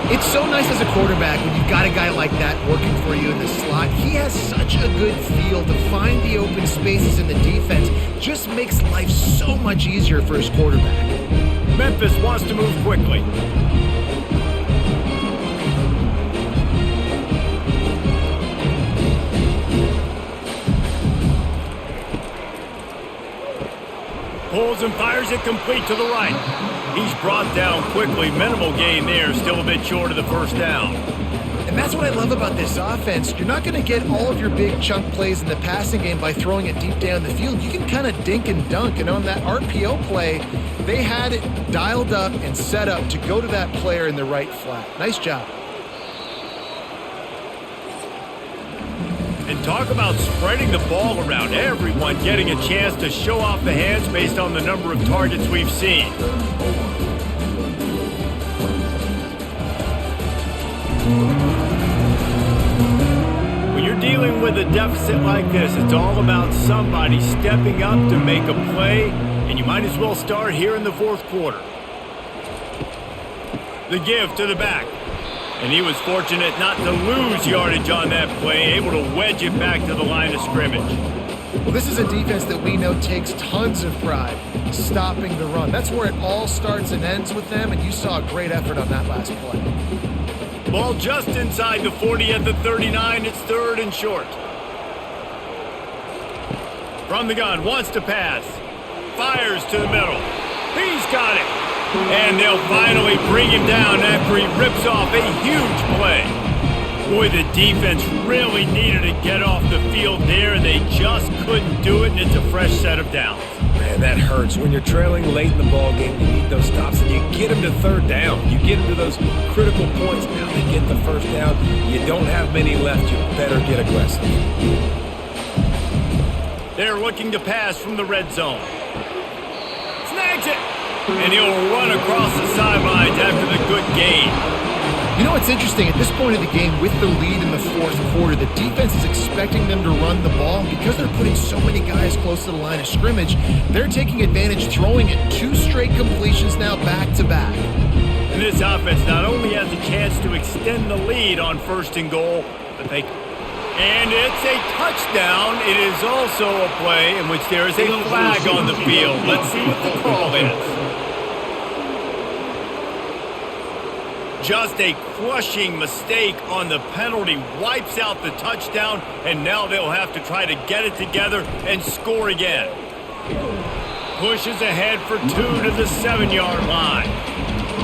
It's so nice as a quarterback when you've got a guy like that working for you in the slot. He has such a good feel to find the open spaces in the defense. Just makes life so much easier for his quarterback. Memphis wants to move quickly. Pulls and fires it complete to the right. He's brought down quickly. Minimal gain there. Still a bit short of the first down. And that's what I love about this offense. You're not going to get all of your big chunk plays in the passing game by throwing it deep down the field. You can kind of dink and dunk. And on that RPO play, they had it dialed up and set up to go to that player in the right flat. Nice job. And talk about spreading the ball around. Everyone getting a chance to show off the hands based on the number of targets we've seen. When you're dealing with a deficit like this, it's all about somebody stepping up to make a play, and you might as well start here in the fourth quarter. The give to the back. And he was fortunate not to lose yardage on that play, able to wedge it back to the line of scrimmage. Well, this is a defense that we know takes tons of pride stopping the run. That's where it all starts and ends with them, and you saw a great effort on that last play. Ball just inside the 40 at the 39. It's third and short. From the gun, wants to pass. Fires to the middle. He's got it. And they'll finally bring him down after he rips off a huge play. Boy, the defense really needed to get off the field there, and they just couldn't do it, and it's a fresh set of downs. Man, that hurts. When you're trailing late in the ball game, you need those stops, and you get them to third down. You get them to those critical points. Now they get the first down. You don't have many left. You better get aggressive. They're looking to pass from the red zone. Snags it! And he'll run across the sidelines after the good gain. You know what's interesting? At this point of the game, with the lead in the fourth quarter, the defense is expecting them to run the ball. Because they're putting so many guys close to the line of scrimmage, they're taking advantage, throwing it 2 straight completions now back to back. And this offense not only has a chance to extend the lead on first and goal, but they... And it's a touchdown. It is also a play in which there is a flag on the field. Let's see what the call is. Just a crushing mistake on the penalty wipes out the touchdown, and now they'll have to try to get it together and score again. Pushes ahead for 2 to the 7-yard line.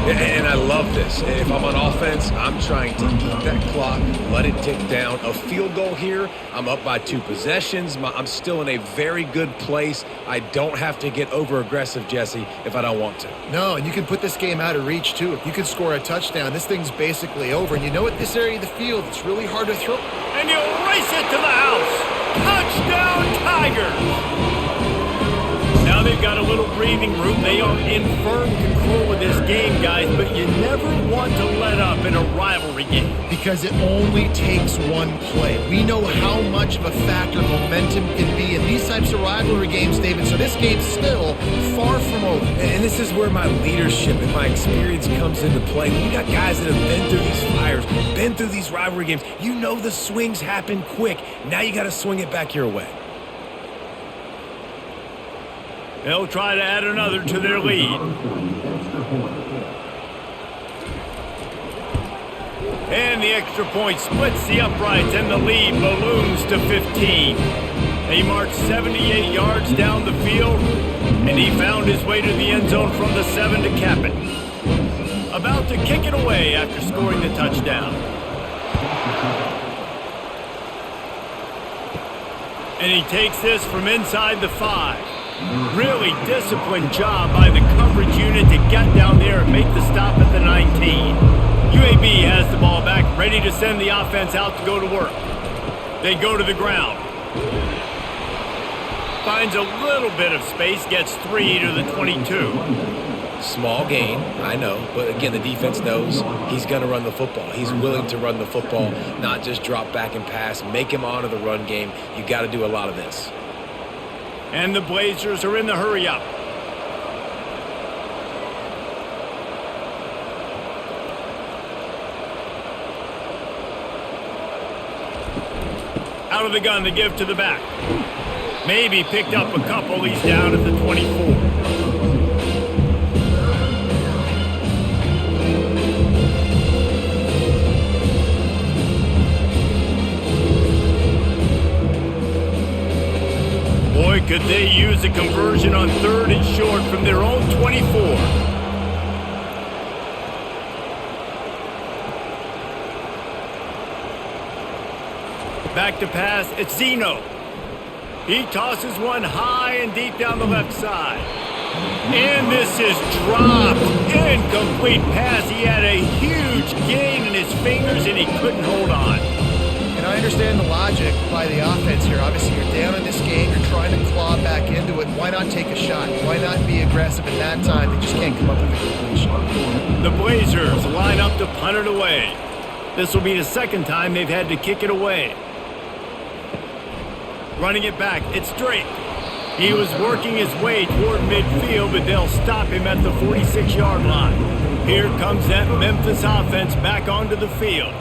And I love this. If I'm on offense, I'm trying to keep that clock, let it tick down. A field goal here, I'm up by 2 possessions. I'm still in a very good place. I don't have to get over-aggressive, Jesse, if I don't want to. No, and you can put this game out of reach, too. If you can score a touchdown, this thing's basically over. And you know, at this area of the field, it's really hard to throw. And he'll race it to the house. Touchdown, Tigers! Now they've got a little breathing room. They are in firm control of this game, guys, but you never want to let up in a rivalry game. Because it only takes one play. We know how much of a factor momentum can be in these types of rivalry games, David, so this game's still far from over. And this is where my leadership and my experience comes into play. When you got guys that have been through these fires, been through these rivalry games, you know the swings happen quick. Now you got to swing it back your way. They'll try to add another to their lead. And the extra point splits the uprights, and the lead balloons to 15. He marched 78 yards down the field, and he found his way to the end zone from the 7 to cap it. About to kick it away after scoring the touchdown. And he takes this from inside the 5. Really disciplined job by the coverage unit to get down there and make the stop at the 19. UAB has the ball back, ready to send the offense out to go to work. They go to the ground. Finds a little bit of space, gets 3 to the 22. Small gain, I know, but again, the defense knows he's going to run the football. He's willing to run the football, not just drop back and pass, make him honor the run game. You got to do a lot of this. And the Blazers are in the hurry up. Out of the gun, the give to the back. Maybe picked up a couple. He's down at the 24. Boy, could they use a conversion on 3rd and short from their own 24. Back to pass, it's Zeno. He tosses one high and deep down the left side. And this is dropped. Incomplete pass. He had a huge gain in his fingers and he couldn't hold on. And I understand the logic by the offense here. Obviously, you're down in this game. You're trying to claw back into it. Why not take a shot? Why not be aggressive at that time? They just can't come up with a completion. The Blazers line up to punt it away. This will be the second time they've had to kick it away. Running it back, it's Drake. He was working his way toward midfield, but they'll stop him at the 46-yard line. Here comes that Memphis offense back onto the field.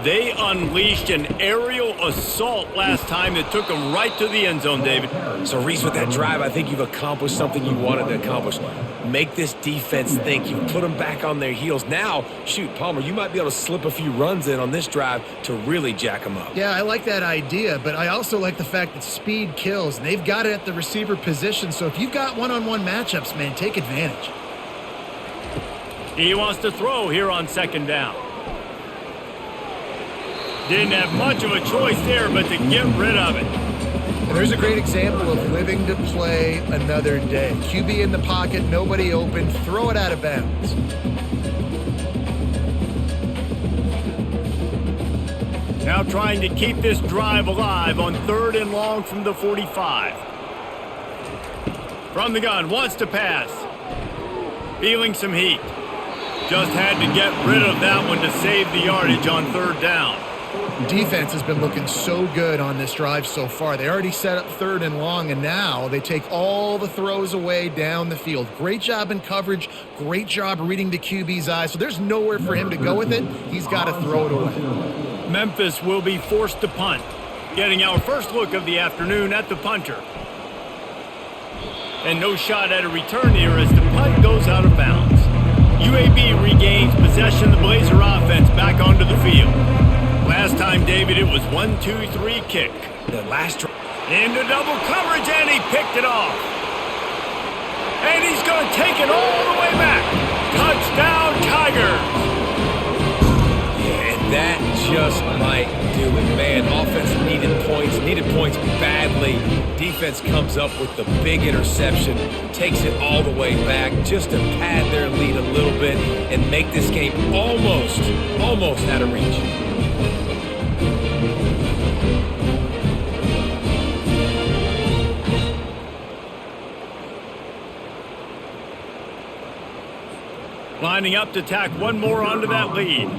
They unleashed an aerial assault last time that took them right to the end zone, David. So, Reese, with that drive, I think you've accomplished something you wanted to accomplish. Make this defense think. You put them back on their heels. Now, shoot, Palmer, you might be able to slip a few runs in on this drive to really jack them up. Yeah, I like that idea, but I also like the fact that speed kills. They've got it at the receiver position, so if you've got one-on-one matchups, man, take advantage. He wants to throw here on 2nd down. Didn't have much of a choice there, but to get rid of it. And there's a great example of living to play another day. QB in the pocket, nobody open, throw it out of bounds. Now trying to keep this drive alive on 3rd and long from the 45. From the gun, wants to pass. Feeling some heat. Just had to get rid of that one to save the yardage on 3rd down. Defense has been looking so good on this drive so far. They already set up 3rd and long, and now they take all the throws away down the field. Great job in coverage. Great job reading the QB's eyes. So there's nowhere for him to go with it. He's got to throw it away. Memphis will be forced to punt. Getting our first look of the afternoon at the punter. And no shot at a return here as the punt goes out of bounds. UAB regains possession of the Blazer offense back onto the field. Last time, David, it was 1-2-3 kick. The last into double coverage, and he picked it off. And he's going to take it all the way back. Touchdown, Tigers. Yeah, and that just might do it, man. Offense needed points badly. Defense comes up with the big interception, takes it all the way back just to pad their lead a little bit and make this game almost out of reach. Lining up to tack one more onto that lead.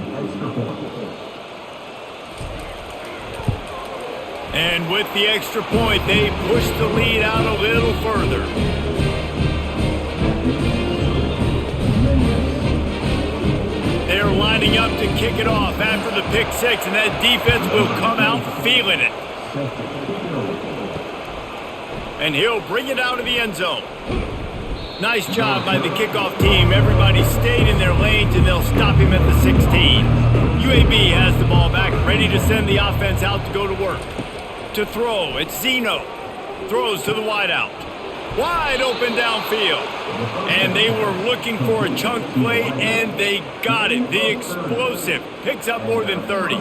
And with the extra point, they push the lead out a little further. They're lining up to kick it off after the pick six, and that defense will come out feeling it. And he'll bring it out of the end zone. Nice job by the kickoff team. Everybody stayed in their lanes, and they'll stop him at the 16. UAB has the ball back, ready to send the offense out to go to work. To throw, it's Zeno. Throws to the wideout. Wide open downfield. And they were looking for a chunk play, and they got it. The explosive picks up more than 30.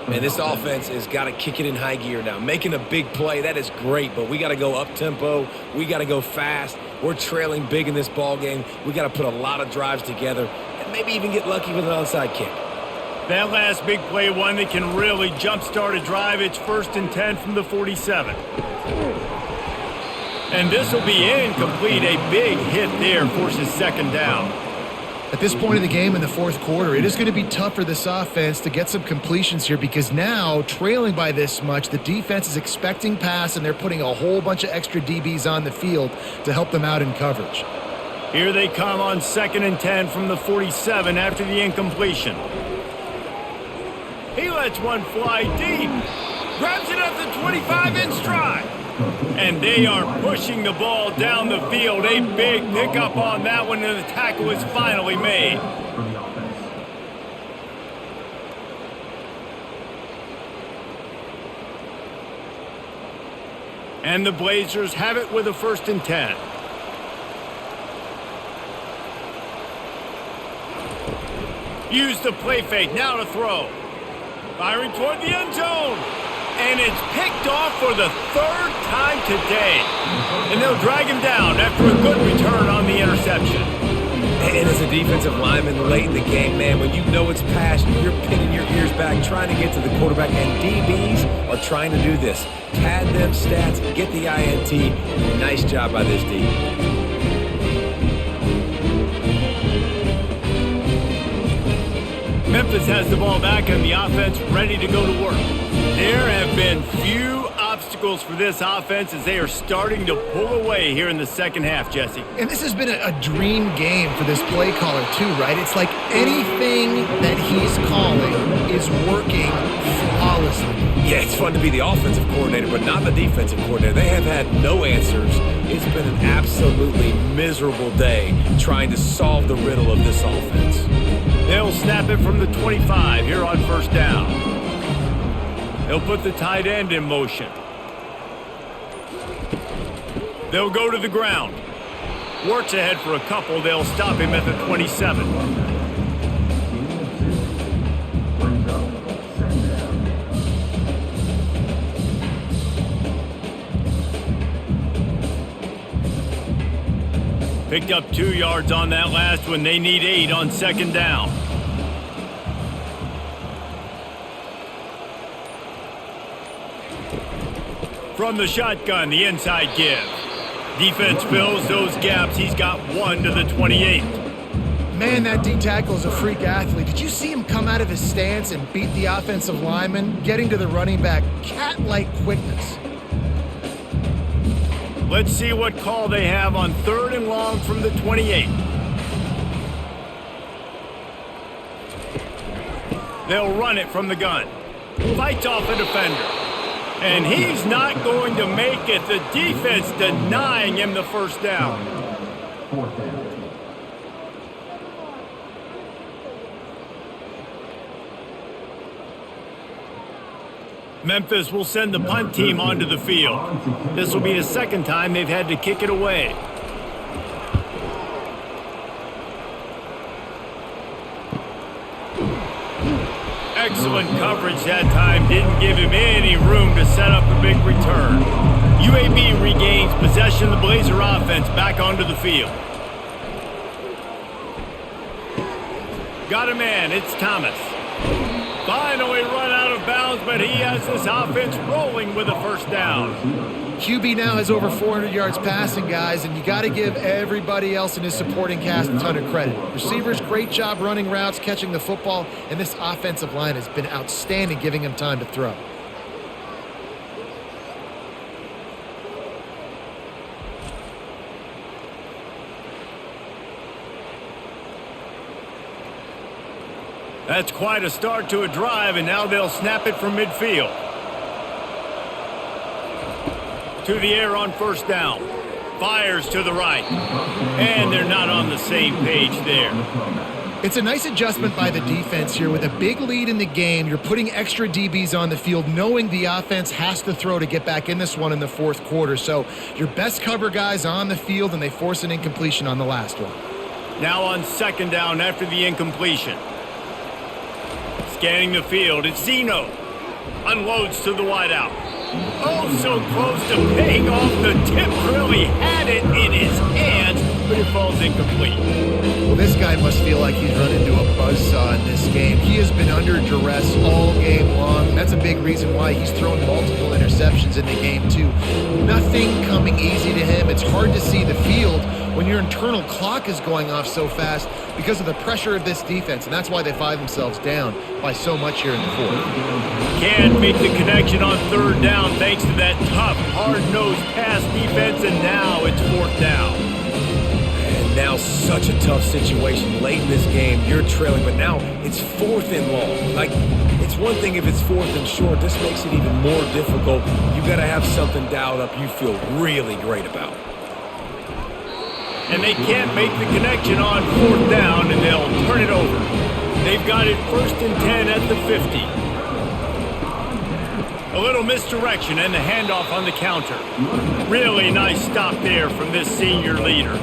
Man, this offense has got to kick it in high gear now. Making a big play, that is great, but we got to go up-tempo. We got to go fast. We're trailing big in this ball game. We got to put a lot of drives together and maybe even get lucky with an onside kick. That last big play, one that can really jumpstart a drive. It's 1st and 10 from the 47. And this will be incomplete. A big hit there forces 2nd down. At this point in the game in the 4th quarter, it is going to be tough for this offense to get some completions here because now, trailing by this much, the defense is expecting pass and they're putting a whole bunch of extra DBs on the field to help them out in coverage. Here they come on 2nd and 10 from the 47 after the incompletion. He lets one fly deep. Grabs it at the 25 in stride. And they are pushing the ball down the field. A big pickup on that one, and the tackle is finally made. For the offense. And the Blazers have it with a 1st and 10. Use the play fake, now to throw. Firing toward the end zone. And it's picked off for the 3rd time today. And they'll drag him down after a good return on the interception. And as a defensive lineman late in the game, man, when you know it's past, you're pinning your ears back, trying to get to the quarterback, and DBs are trying to do this. Pad them stats, get the INT. Nice job by this D. Memphis has the ball back and the offense ready to go to work. There have been few obstacles for this offense as they are starting to pull away here in the 2nd half, Jesse. And this has been a dream game for this play caller too, right? It's like anything that he's calling is working flawlessly. Yeah, it's fun to be the offensive coordinator, but not the defensive coordinator. They have had no answers. It's been an absolutely miserable day trying to solve the riddle of this offense. They'll snap it from the 25 here on 1st down. They'll put the tight end in motion. They'll go to the ground. Works ahead for a couple. They'll stop him at the 27. Brings up 2nd down. Picked up 2 yards on that last one. They need 8 on 2nd down. From the shotgun, the inside give. Defense fills those gaps. He's got 1 to the 28. Man, that D tackle is a freak athlete. Did you see him come out of his stance and beat the offensive lineman, getting to the running back? Cat-like quickness. Let's see what call they have on 3rd and long from the 28. They'll run it from the gun. Fights off a defender. And he's not going to make it. The defense denying him the 1st down. 4th down. Memphis will send the punt team onto the field. This will be the 2nd time they've had to kick it away. Excellent coverage that time. Didn't give him any room to set up a big return. UAB regains possession of the Blazer offense back onto the field. Got a man. It's Thomas. Finally run out of bounds, but he has this offense rolling with a 1st down. QB now has over 400 yards passing, guys, and you got to give everybody else in his supporting cast a ton of credit. Receivers, great job running routes, catching the football, and this offensive line has been outstanding, giving him time to throw. That's quite a start to a drive, and now they'll snap it from midfield. To the air on 1st down. Fires to the right. And they're not on the same page there. It's a nice adjustment by the defense here. With a big lead in the game, you're putting extra DBs on the field, knowing the offense has to throw to get back in this one in the 4th quarter. So your best cover guys on the field, and they force an incompletion on the last one. Now on 2nd down after the incompletion. Scanning the field, it's Zeno. Unloads to the wideout. Oh, so close to paying off the tip drill. He had it in his hands, but it falls incomplete. Well, this guy must feel like he's run into a buzzsaw in this game. He has been under duress all game long, and that's a big reason why he's thrown multiple interceptions in the game, too. Nothing coming easy to him. It's hard to see the field when your internal clock is going off so fast because of the pressure of this defense, and that's why they find themselves down by so much here in the fourth. Can't make the connection on third down thanks to that tough, hard-nosed pass defense, and now it's fourth down. And now such a tough situation late in this game. You're trailing, but now it's fourth and long. Like, it's one thing if it's fourth and short. This makes it even more difficult. You got to have something dialed up you feel really great about. And they can't make the connection on fourth down, and they'll turn it over. They've got it 1st and 10 at the 50. A little misdirection and the handoff on the counter. Really nice stop there from this senior leader.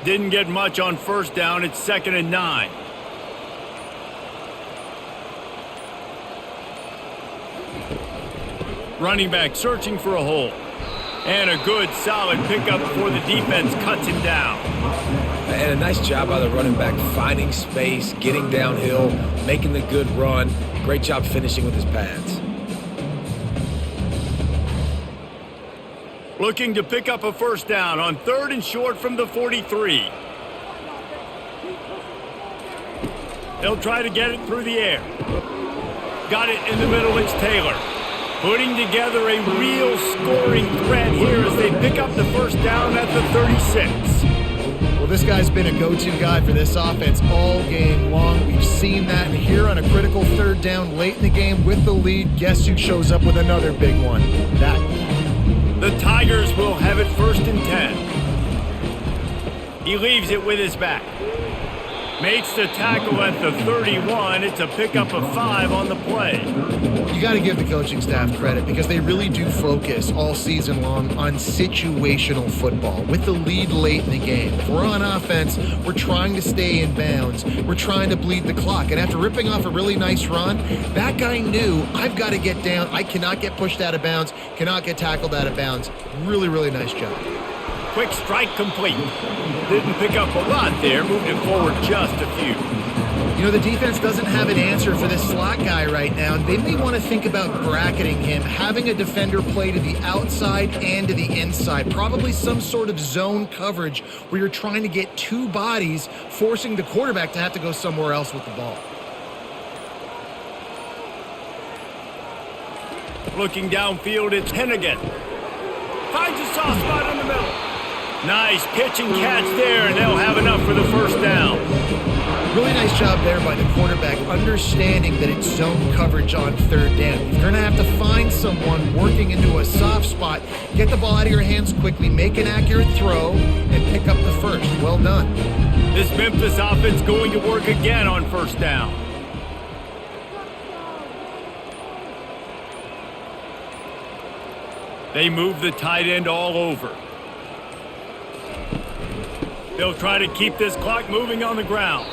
Didn't get much on first down. It's 2nd and 9. Running back searching for a hole. And a good, solid pickup before the defense cuts him down. And a nice job by the running back finding space, getting downhill, making the good run. Great job finishing with his pads. Looking to pick up a first down on 3rd and short from the 43. They'll try to get it through the air. Got it in the middle, it's Taylor. Putting together a real scoring threat here as they pick up the first down at the 36. Well, this guy's been a go-to guy for this offense all game long. We've seen that here on a critical 3rd down late in the game with the lead. Guess who shows up with another big one? That guy. The Tigers will have it 1st and 10. He leaves it with his back. Makes the tackle at the 31. It's a pickup of 5 on the play. You got to give the coaching staff credit because they really do focus all season long on situational football with the lead late in the game. If we're on offense, we're trying to stay in bounds. We're trying to bleed the clock. And after ripping off a really nice run, that guy knew, I've got to get down. I cannot get pushed out of bounds, cannot get tackled out of bounds. Really, really nice job. Quick strike complete. Didn't pick up a lot there, moved it forward just a few. You know, the defense doesn't have an answer for this slot guy right now. They may want to think about bracketing him, having a defender play to the outside and to the inside. Probably some sort of zone coverage where you're trying to get 2 bodies, forcing the quarterback to have to go somewhere else with the ball. Looking downfield, it's Hennigan. Finds a soft spot in the middle. Nice pitch and catch there, and they'll have enough for the first down. Really nice job there by the quarterback, understanding that it's zone coverage on 3rd down. You're going to have to find someone working into a soft spot, get the ball out of your hands quickly, make an accurate throw, and pick up the first. Well done. This Memphis offense going to work again on first down. They move the tight end all over. They'll try to keep this clock moving on the ground.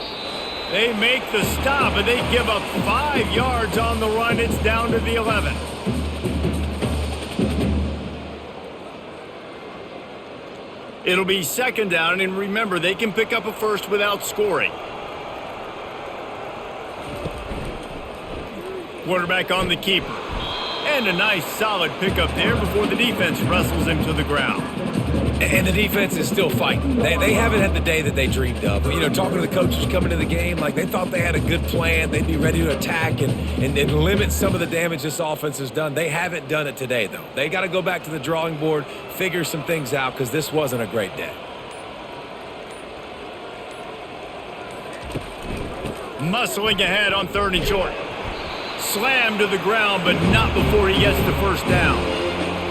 They make the stop, and they give up 5 yards on the run. It's down to the 11. It'll be 2nd down, and remember, they can pick up a first without scoring. Quarterback on the keeper. And a nice, solid pickup there before the defense wrestles him to the ground. And the defense is still fighting. They haven't had the day that they dreamed of. You know, talking to the coaches coming to the game, like they thought they had a good plan. They'd be ready to attack and limit some of the damage this offense has done. They haven't done it today, though. They got to go back to the drawing board, figure some things out, because this wasn't a great day. Muscling ahead on 3rd and short. Slammed to the ground, but not before he gets the first down.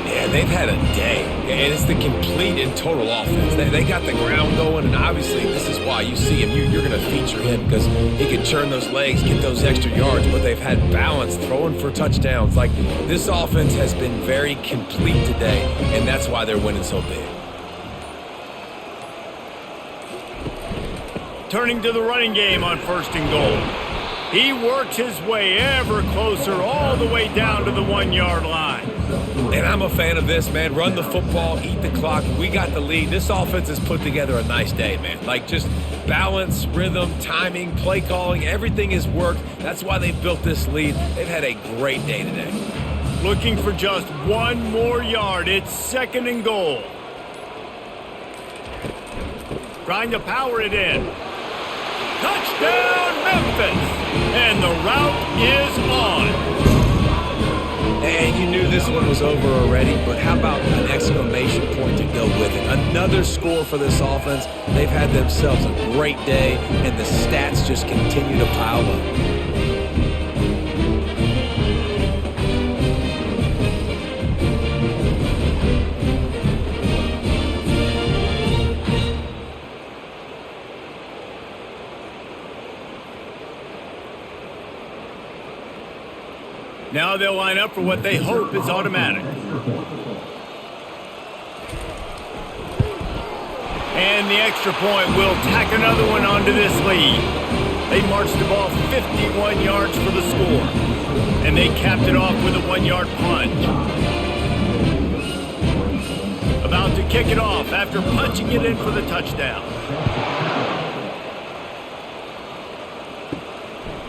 Yeah, Man, they've had a day, and it's the complete and total offense. They got the ground going, and obviously this is why you see him. You're going to feature him because he can churn those legs, get those extra yards, but they've had balance, throwing for touchdowns. Like, this offense has been very complete today, and that's why they're winning so big. Turning to the running game on 1st and goal. He works his way ever closer all the way down to the 1-yard line. And I'm a fan of this, man. Run the football, eat the clock. We got the lead. This offense has put together a nice day, man. Like, just balance, rhythm, timing, play calling, everything has worked. That's why they've built this lead. They've had a great day today. Looking for just 1 more yard. It's 2nd and goal. Trying to power it in. Touchdown, Memphis! And the route is on. And you knew this one was over already, but how about an exclamation point to go with it? Another score for this offense. They've had themselves a great day, and the stats just continue to pile up. Now they'll line up for what they hope is automatic. And the extra point will tack another one onto this lead. They marched the ball 51 yards for the score. And they capped it off with a 1-yard plunge. About to kick it off after punching it in for the touchdown.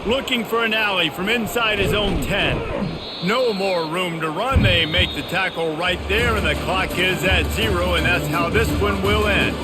Looking for an alley from inside his own 10. No more room to run. They make the tackle right there, and the clock is at 0, and that's how this one will end.